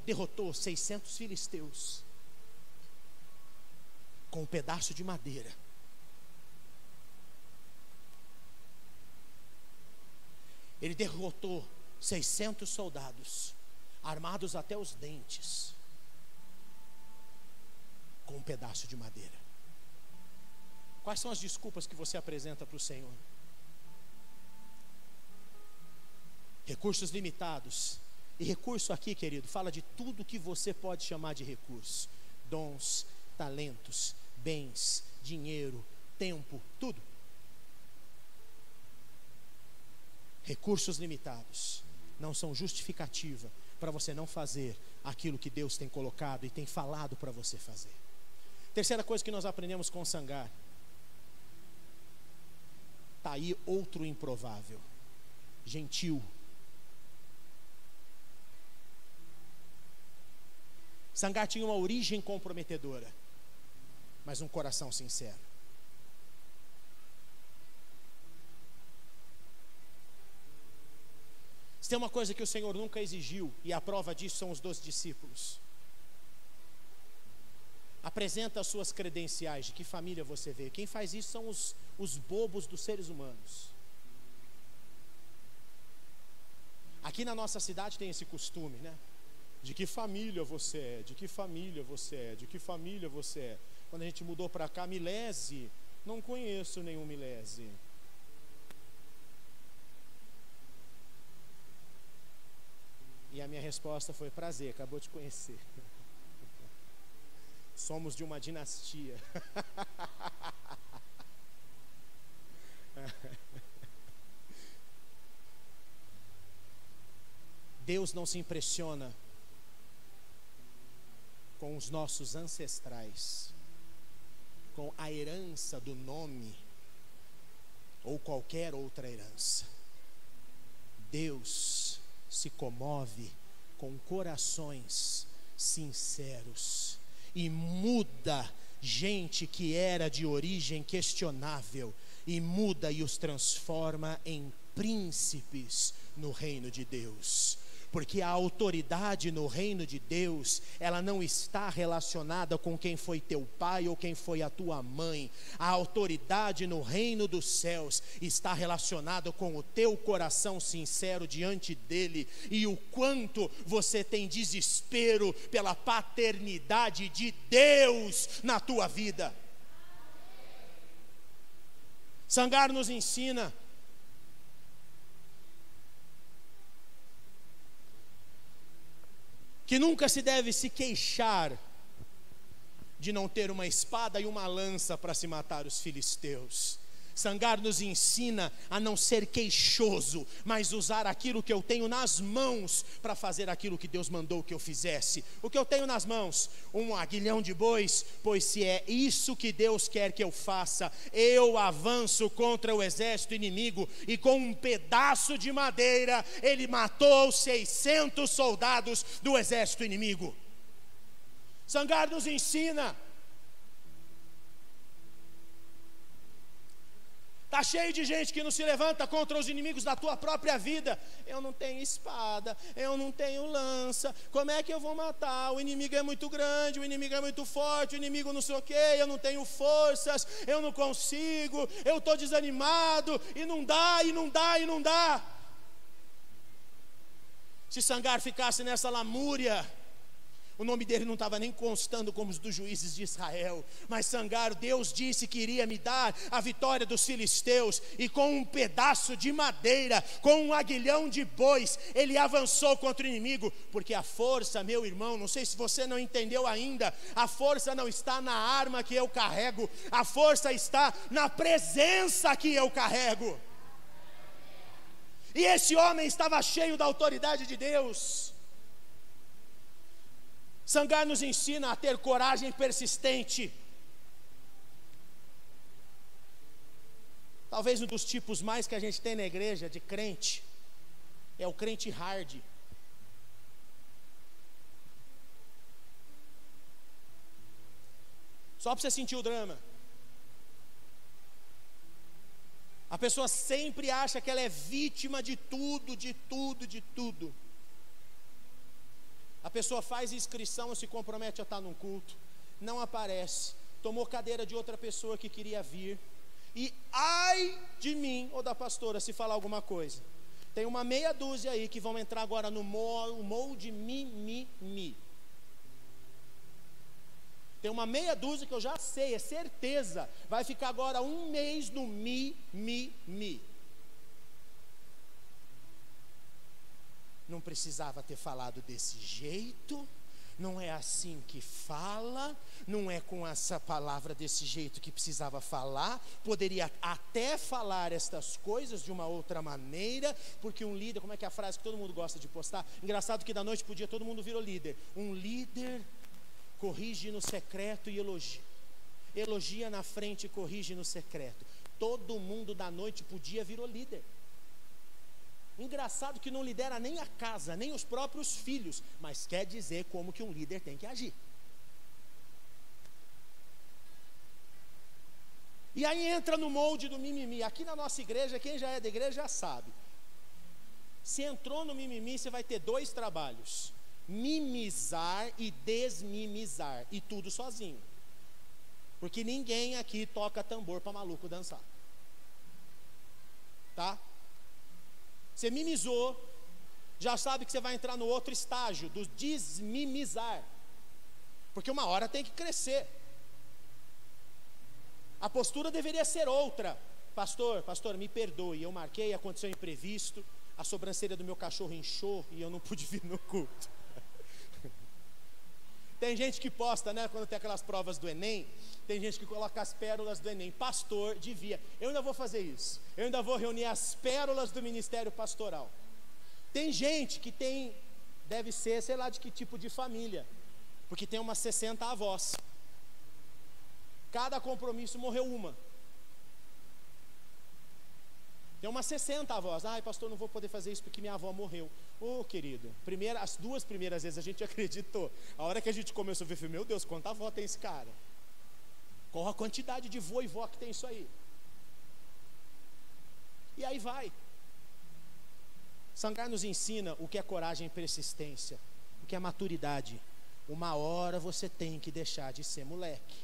derrotou 600 filisteus com um pedaço de madeira. Ele derrotou 600 soldados armados até os dentes com um pedaço de madeira. Quais são as desculpas que você apresenta para o Senhor? Recursos limitados. E recurso aqui, querido, fala de tudo que você pode chamar de recurso: dons, talentos, bens, dinheiro, tempo, tudo. Recursos limitados não são justificativa para você não fazer aquilo que Deus tem colocado e tem falado para você fazer. Terceira coisa que nós aprendemos com Sangar: está aí outro improvável, gentil. Sangar tinha uma origem comprometedora, mas um coração sincero. Se tem uma coisa que o Senhor nunca exigiu, e a prova disso são os 12 discípulos: apresenta as suas credenciais, de que família você veio. Quem faz isso são os bobos dos seres humanos. Aqui na nossa cidade tem esse costume, né? De que família você é, de que família você é, de que família você é. Quando a gente mudou para cá, Milese, não conheço nenhum Milese. E a minha resposta foi: prazer, acabou de conhecer. Somos de uma dinastia. Deus não se impressiona com os nossos ancestrais, com a herança do nome ou qualquer outra herança. Deus se comove com corações sinceros e muda gente que era de origem questionável, e muda e os transforma em príncipes no reino de Deus. Porque a autoridade no reino de Deus, ela não está relacionada com quem foi teu pai ou quem foi a tua mãe. A autoridade no reino dos céus está relacionada com o teu coração sincero diante dele, e o quanto você tem desespero pela paternidade de Deus na tua vida. Sangar nos ensina que nunca se deve se queixar de não ter uma espada e uma lança para se matar os filisteus. Sangar nos ensina a não ser queixoso, mas usar aquilo que eu tenho nas mãos para fazer aquilo que Deus mandou que eu fizesse. O que eu tenho nas mãos? Um aguilhão de bois, pois se é isso que Deus quer que eu faça, eu avanço contra o exército inimigo. E com um pedaço de madeira, ele matou 600 soldados do exército inimigo. Sangar nos ensina. Está cheio de gente que não se levanta contra os inimigos da tua própria vida. Eu não tenho espada, eu não tenho lança, como é que eu vou matar? O inimigo é muito grande, o inimigo é muito forte, o inimigo não sei o quê, eu não tenho forças, eu não consigo, eu estou desanimado, e não dá, e não dá, e não dá. Se Sangar ficasse nessa lamúria, o nome dele não estava nem constando como os dos juízes de Israel. Mas Sangar, Deus disse que iria me dar a vitória dos filisteus, e com um pedaço de madeira, com um aguilhão de bois, ele avançou contra o inimigo. Porque a força, meu irmão, não sei se você não entendeu ainda, a força não está na arma que eu carrego, a força está na presença que eu carrego. E esse homem estava cheio da autoridade de Deus. Sangar nos ensina a ter coragem persistente. Talvez um dos tipos mais que a gente tem na igreja de crente é o crente hard. Só para você sentir o drama. A pessoa sempre acha que ela é vítima de tudo, de tudo, de tudo. A pessoa faz inscrição, se compromete a estar num culto, não aparece, tomou cadeira de outra pessoa que queria vir, e ai de mim ou da pastora se falar alguma coisa. Tem uma meia dúzia aí que vão entrar agora no molde mimimi. Tem uma meia dúzia que eu já sei, é certeza, vai ficar agora um mês no mi. Não precisava ter falado desse jeito, não é assim que fala, não é com essa palavra desse jeito que precisava falar, poderia até falar estas coisas de uma outra maneira, porque um líder, como é que é a frase que todo mundo gosta de postar? Engraçado que da noite pro dia todo mundo virou líder. Um líder corrige no secreto e elogia. Elogia na frente e corrige no secreto. Todo mundo da noite pro dia virou líder. Engraçado que não lidera nem a casa, nem os próprios filhos, mas quer dizer como que um líder tem que agir. E aí entra no molde do mimimi. Aqui na nossa igreja, quem já é da igreja já sabe. Se entrou no mimimi, você vai ter dois trabalhos: mimizar e desmimizar, e tudo sozinho, porque ninguém aqui toca tambor para maluco dançar, tá? Você mimizou, já sabe que você vai entrar no outro estágio, do desmimizar, porque uma hora tem que crescer. A postura deveria ser outra. Pastor, me perdoe, eu marquei, aconteceu um imprevisto, a sobrancelha do meu cachorro inchou e eu não pude vir no culto. Tem gente que posta, né, quando tem aquelas provas do Enem, tem gente que coloca as pérolas do Enem. Pastor, devia. Eu ainda vou fazer isso. Eu ainda vou reunir as pérolas do ministério pastoral. Tem gente que tem, deve ser, sei lá de que tipo de família, porque tem umas 60 avós. Cada compromisso morreu uma. Tem umas 60 avós. Ai, pastor, não vou poder fazer isso porque minha avó morreu. Ô, querido, as duas primeiras vezes a gente acreditou. A hora que a gente começou a ver, meu Deus, quanta avó tem esse cara? Qual a quantidade de vô e vó que tem isso aí? E aí vai. Sangar nos ensina o que é coragem e persistência, o que é maturidade. Uma hora você tem que deixar de ser moleque.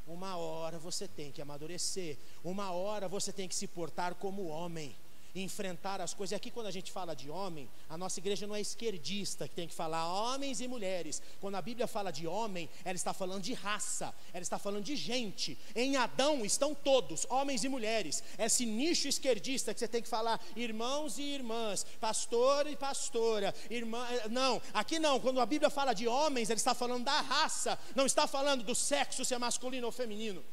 Uma hora você tem que amadurecer. Uma hora você tem que se portar como homem, enfrentar as coisas. E aqui quando a gente fala de homem, a nossa igreja não é esquerdista, que tem que falar homens e mulheres. Quando a Bíblia fala de homem, ela está falando de raça, ela está falando de gente. Em Adão estão todos, homens e mulheres. Esse nicho esquerdista que você tem que falar irmãos e irmãs, pastor e pastora, irmã. Não, aqui não. Quando a Bíblia fala de homens, ela está falando da raça, não está falando do sexo, se é masculino ou feminino.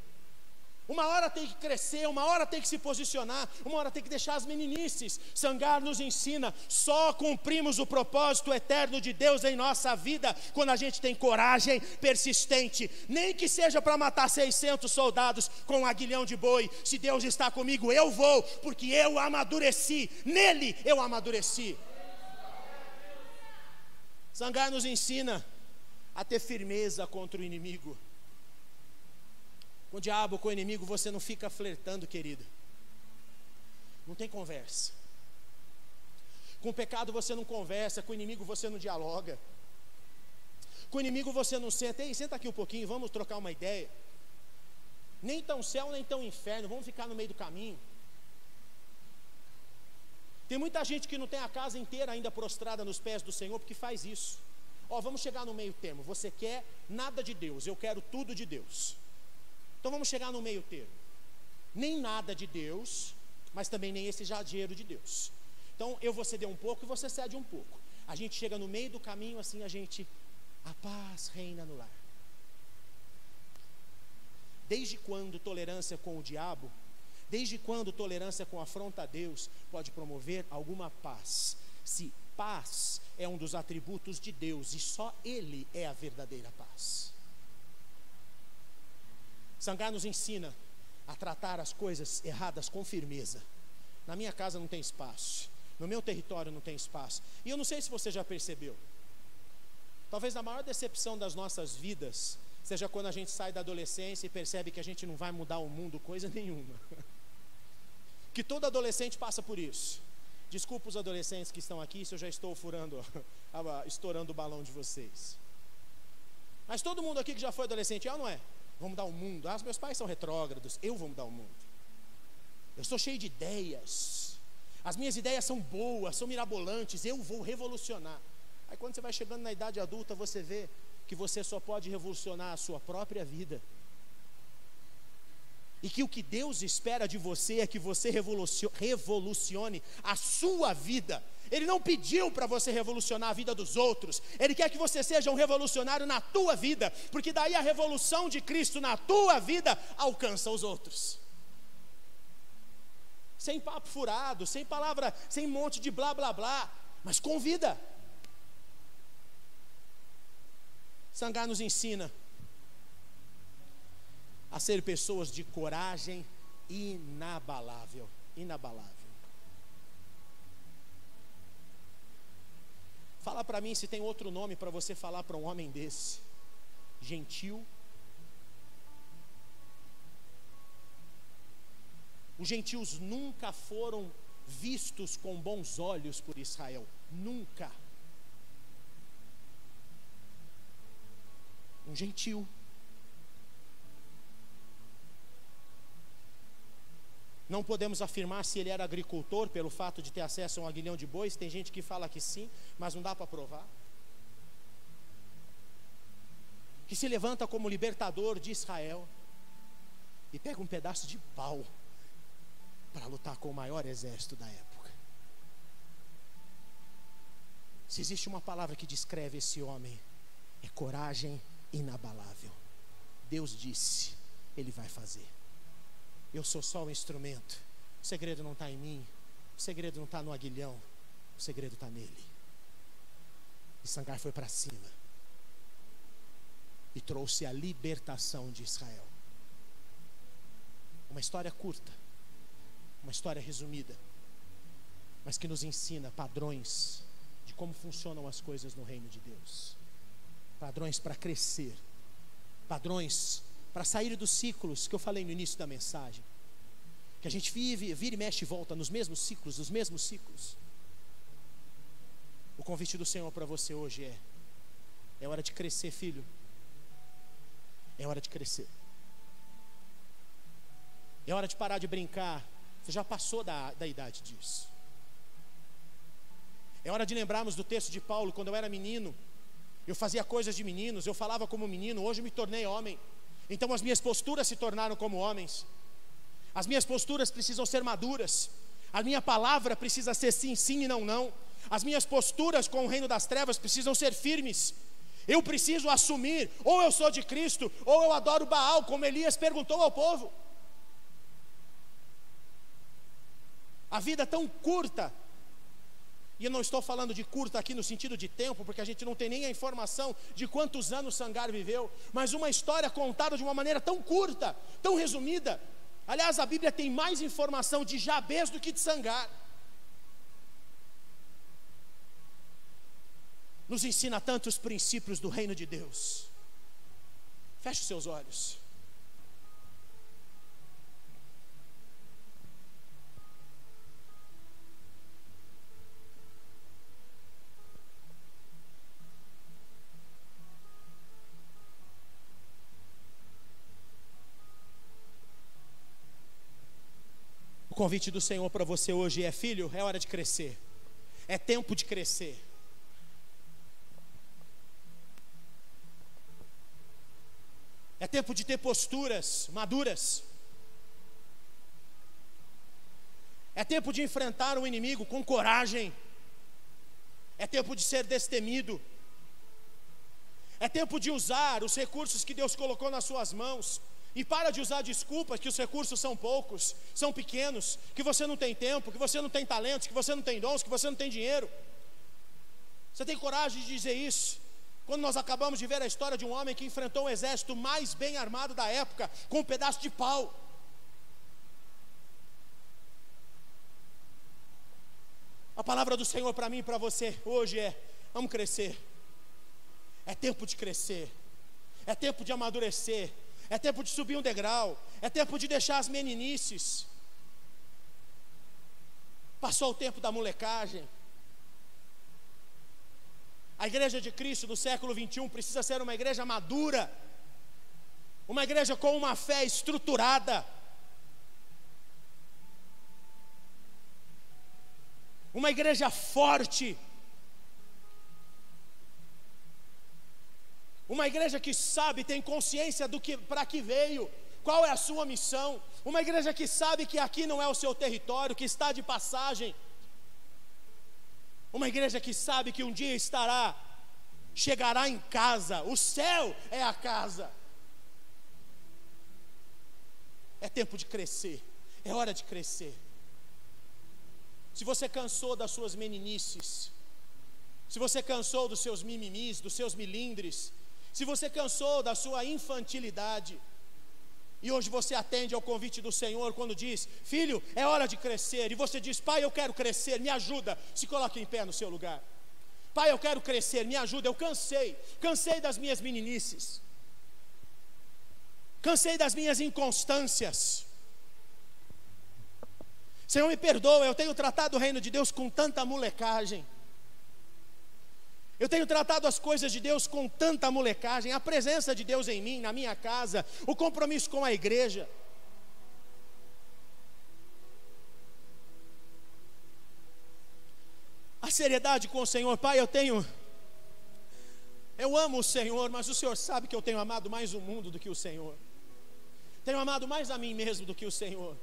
Uma hora tem que crescer, uma hora tem que se posicionar, uma hora tem que deixar as meninices. Sangar nos ensina, só cumprimos o propósito eterno de Deus em nossa vida quando a gente tem coragem persistente. Nem que seja para matar 600 soldados com um aguilhão de boi. Se Deus está comigo, eu vou, porque eu amadureci, nele eu amadureci. Sangar nos ensina a ter firmeza contra o inimigo. Com o diabo, com o inimigo, você não fica flertando, querido. Não tem conversa. Com o pecado você não conversa, com o inimigo você não dialoga. Com o inimigo você não senta. Ei, senta aqui um pouquinho, vamos trocar uma ideia. Nem tão céu, nem tão inferno, vamos ficar no meio do caminho. Tem muita gente que não tem a casa inteira ainda prostrada nos pés do Senhor, porque faz isso. Ó, vamos chegar no meio termo. Você quer nada de Deus, eu quero tudo de Deus. Então vamos chegar no meio termo. Nem nada de Deus, mas também nem esse exagero de Deus. Então eu vou ceder um pouco e você cede um pouco. A gente chega no meio do caminho, assim a paz reina no lar. Desde quando tolerância com o diabo Desde quando tolerância com afronta a Deus pode promover alguma paz? Se paz é um dos atributos de Deus e só Ele é a verdadeira paz. Sangar nos ensina a tratar as coisas erradas com firmeza. Na minha casa não tem espaço, no meu território não tem espaço. E eu não sei se você já percebeu, talvez a maior decepção das nossas vidas seja quando a gente sai da adolescência e percebe que a gente não vai mudar o mundo coisa nenhuma. Que todo adolescente passa por isso. Desculpa os adolescentes que estão aqui se eu já estou estourando o balão de vocês. Mas todo mundo aqui que já foi adolescente, não é? Vou mudar o mundo. Os meus pais são retrógrados, eu vou mudar o mundo. Eu sou cheio de ideias. As minhas ideias são boas, são mirabolantes, eu vou revolucionar. Aí quando você vai chegando na idade adulta, você vê que você só pode revolucionar a sua própria vida. E que o que Deus espera de você é que você revolucione a sua vida. Ele não pediu para você revolucionar a vida dos outros. Ele quer que você seja um revolucionário na tua vida, porque daí a revolução de Cristo na tua vida alcança os outros. Sem papo furado, sem palavra, sem monte de blá blá blá, mas com vida. Sangar nos ensina a ser pessoas de coragem inabalável. Inabalável. Fala para mim se tem outro nome para você falar para um homem desse. Gentil. Os gentios nunca foram vistos com bons olhos por Israel. Nunca. Um gentil. Não podemos afirmar se ele era agricultor pelo fato de ter acesso a um aguilhão de bois. Tem gente que fala que sim, mas não dá para provar. Que se levanta como libertador de Israel e pega um pedaço de pau para lutar com o maior exército da época. Se existe uma palavra que descreve esse homem, é coragem inabalável. Deus disse, Ele vai fazer. Eu sou só o instrumento. O segredo não está em mim. O segredo não está no aguilhão. O segredo está nele. E Sangar foi para cima e trouxe a libertação de Israel. Uma história curta, uma história resumida, mas que nos ensina padrões de como funcionam as coisas no reino de Deus. Padrões para crescer, padrões para sair dos ciclos que eu falei no início da mensagem, que a gente vira e mexe e volta nos mesmos ciclos, os mesmos ciclos. O convite do Senhor para você hoje é hora de crescer, filho. É hora de crescer. É hora de parar de brincar. Você já passou da idade disso. É hora de lembrarmos do texto de Paulo. Quando eu era menino, eu fazia coisas de meninos, eu falava como menino. Hoje eu me tornei homem. Então as minhas posturas se tornaram como homens. As minhas posturas precisam ser maduras. A minha palavra precisa ser sim, sim e não, não. As minhas posturas com o reino das trevas precisam ser firmes. Eu preciso assumir, ou eu sou de Cristo, ou eu adoro Baal, como Elias perguntou ao povo. A vida é tão curta. E eu não estou falando de curta aqui no sentido de tempo, porque a gente não tem nem a informação de quantos anos Sangar viveu, mas uma história contada de uma maneira tão curta, tão resumida. Aliás, a Bíblia tem mais informação de Jabez do que de Sangar. Nos ensina tantos princípios do reino de Deus. Feche os seus olhos. O convite do Senhor para você hoje é: filho, é hora de crescer. É tempo de crescer. É tempo de ter posturas maduras. É tempo de enfrentar o inimigo com coragem. É tempo de ser destemido. É tempo de usar os recursos que Deus colocou nas suas mãos, E para de usar desculpas que os recursos são poucos, são pequenos, que você não tem tempo, que você não tem talentos, que você não tem dons, que você não tem dinheiro. Você tem coragem de dizer isso? Quando nós acabamos de ver a história de um homem que enfrentou o exército mais bem armado da época, com um pedaço de pau. A palavra do Senhor para mim e para você hoje é: vamos crescer. É tempo de crescer. É tempo de amadurecer. É tempo de subir um degrau. É tempo de deixar as meninices. Passou o tempo da molecagem. A igreja de Cristo do século 21 precisa ser uma igreja madura, uma igreja com uma fé estruturada, uma igreja forte, uma igreja que sabe, tem consciência do que, para que veio, qual é a sua missão, uma igreja que sabe que aqui não é o seu território, que está de passagem, uma igreja que sabe que um dia chegará em casa, o céu é a casa. É tempo de crescer, é hora de crescer. Se você cansou das suas meninices, se você cansou dos seus mimimis, dos seus milindres, se você cansou da sua infantilidade, e hoje você atende ao convite do Senhor quando diz: filho, é hora de crescer, e você diz: pai, eu quero crescer, me ajuda, se coloque em pé no seu lugar. Pai, eu quero crescer, me ajuda, eu cansei das minhas meninices, cansei das minhas inconstâncias. Senhor, me perdoa, eu tenho tratado o reino de Deus com tanta molecagem, eu tenho tratado as coisas de Deus com tanta molecagem, a presença de Deus em mim, na minha casa, o compromisso com a igreja. A seriedade com o Senhor. Pai, eu amo o Senhor, mas o Senhor sabe que eu tenho amado mais o mundo do que o Senhor, tenho amado mais a mim mesmo do que o Senhor.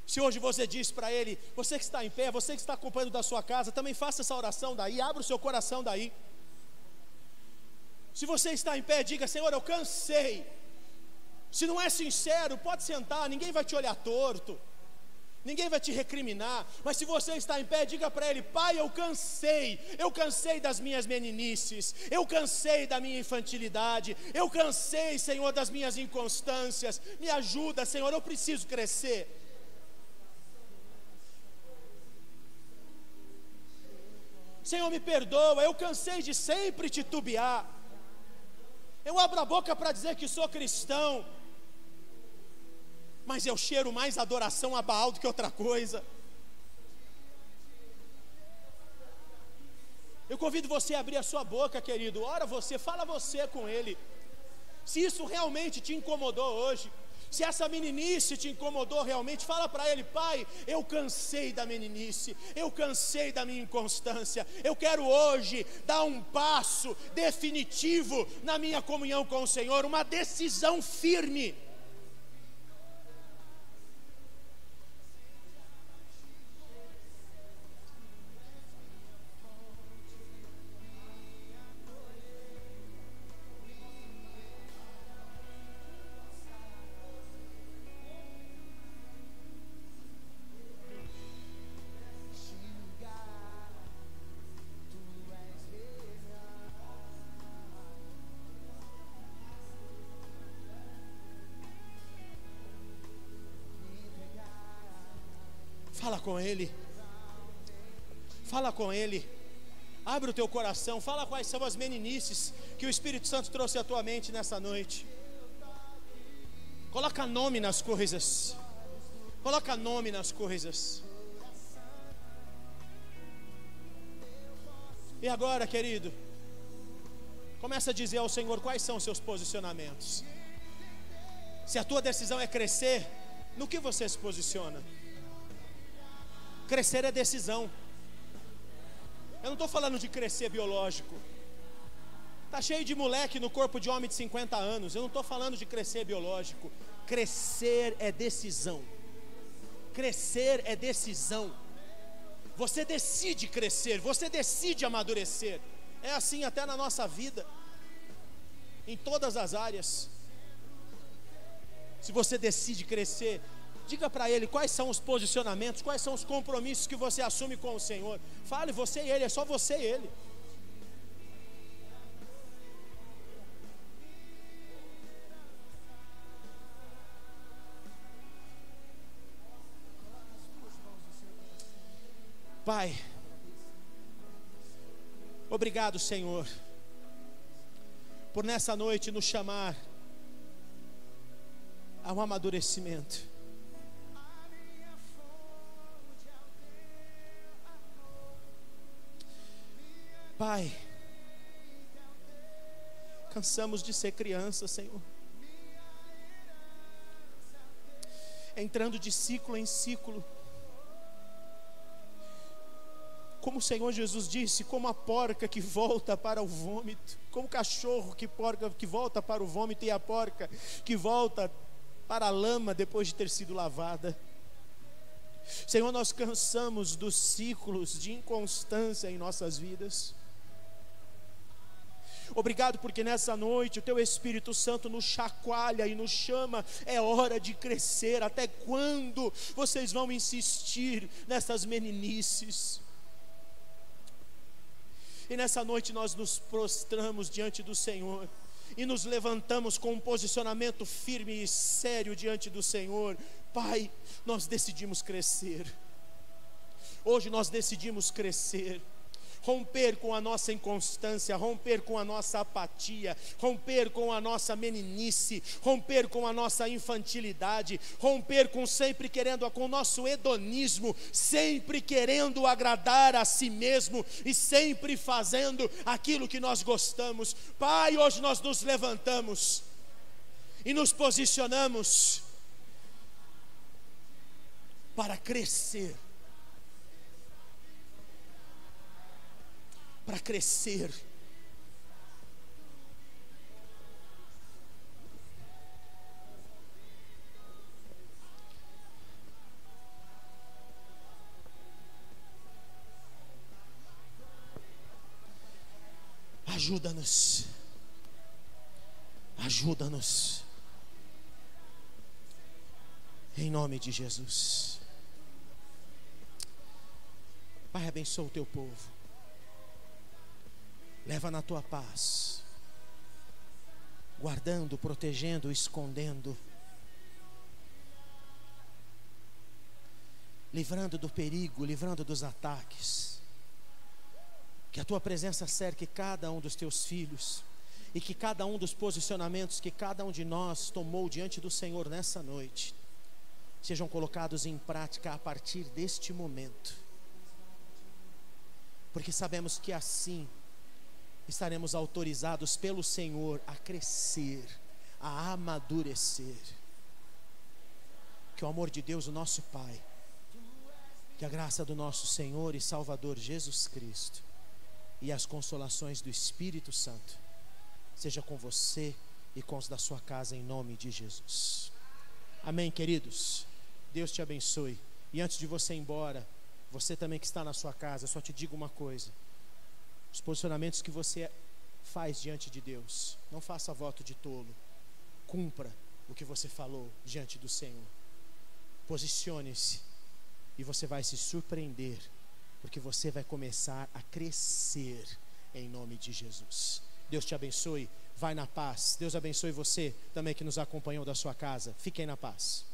Se hoje você diz para Ele, você que está em pé, você que está acompanhando da sua casa, também faça essa oração daí, abra o seu coração daí. Se você está em pé, diga: Senhor, eu cansei. Se não é sincero, pode sentar, ninguém vai te olhar torto, ninguém vai te recriminar. Mas se você está em pé, diga para Ele: Pai, eu cansei das minhas meninices, eu cansei da minha infantilidade, eu cansei, Senhor, das minhas inconstâncias, me ajuda, Senhor, eu preciso crescer. Senhor, me perdoa, eu cansei de sempre titubear, eu abro a boca para dizer que sou cristão, mas eu cheiro mais adoração a Baal do que outra coisa. Eu convido você a abrir a sua boca, querido, ora você, fala você com Ele, se isso realmente te incomodou hoje, se essa meninice te incomodou realmente, fala para Ele: Pai, eu cansei da meninice, eu cansei da minha inconstância, eu quero hoje dar um passo definitivo na minha comunhão com o Senhor, uma decisão firme. Fala com Ele, fala com Ele, abre o teu coração, fala quais são as meninices que o Espírito Santo trouxe à tua mente nessa noite. Coloca nome nas coisas, coloca nome nas coisas. E agora, querido, começa a dizer ao Senhor quais são os seus posicionamentos. Se a tua decisão é crescer, no que você se posiciona? Crescer é decisão. Eu não estou falando de crescer biológico. Está cheio de moleque no corpo de homem de 50 anos. Eu não estou falando de crescer biológico. Crescer é decisão. Crescer é decisão. Você decide crescer, você decide amadurecer. É assim até na nossa vida, em todas as áreas. Se você decide crescer, diga para Ele quais são os posicionamentos, quais são os compromissos que você assume com o Senhor. Fale, você e Ele, é só você e Ele. Pai, obrigado, Senhor, por nessa noite nos chamar ao amadurecimento. Pai, cansamos de ser criança, Senhor, entrando de ciclo em ciclo. Como o Senhor Jesus disse, como a porca que volta para o vômito, como o cachorro que volta para o vômito e a porca que volta para a lama depois de ter sido lavada. Senhor, nós cansamos dos ciclos de inconstância em nossas vidas. Obrigado porque nessa noite o Teu Espírito Santo nos chacoalha e nos chama. É hora de crescer. Até quando vocês vão insistir nessas meninices? E nessa noite nós nos prostramos diante do Senhor e nos levantamos com um posicionamento firme e sério diante do Senhor. Pai, nós decidimos crescer. Hoje nós decidimos crescer. Romper com a nossa inconstância, romper com a nossa apatia, romper com a nossa meninice, romper com a nossa infantilidade, romper com sempre querendo, com o nosso hedonismo, sempre querendo agradar a si mesmo e sempre fazendo aquilo que nós gostamos. Pai, hoje nós nos levantamos e nos posicionamos para crescer. Para crescer. Ajuda-nos. Ajuda-nos. Em nome de Jesus. Pai, abençoa o Teu povo. Leva na Tua paz, guardando, protegendo, escondendo, livrando do perigo, livrando dos ataques. Que a Tua presença cerque cada um dos Teus filhos e que cada um dos posicionamentos que cada um de nós tomou diante do Senhor nessa noite sejam colocados em prática a partir deste momento, porque sabemos que assim estaremos autorizados pelo Senhor a crescer, a amadurecer. Que o amor de Deus, o nosso Pai, que a graça do nosso Senhor e Salvador Jesus Cristo e as consolações do Espírito Santo seja com você e com os da sua casa, em nome de Jesus. Amém, queridos. Deus te abençoe. E antes de você ir embora, você também que está na sua casa, só te digo uma coisa: os posicionamentos que você faz diante de Deus, não faça voto de tolo. Cumpra o que você falou diante do Senhor. Posicione-se e você vai se surpreender, porque você vai começar a crescer em nome de Jesus. Deus te abençoe. Vai na paz. Deus abençoe você também que nos acompanhou da sua casa. Fiquem na paz.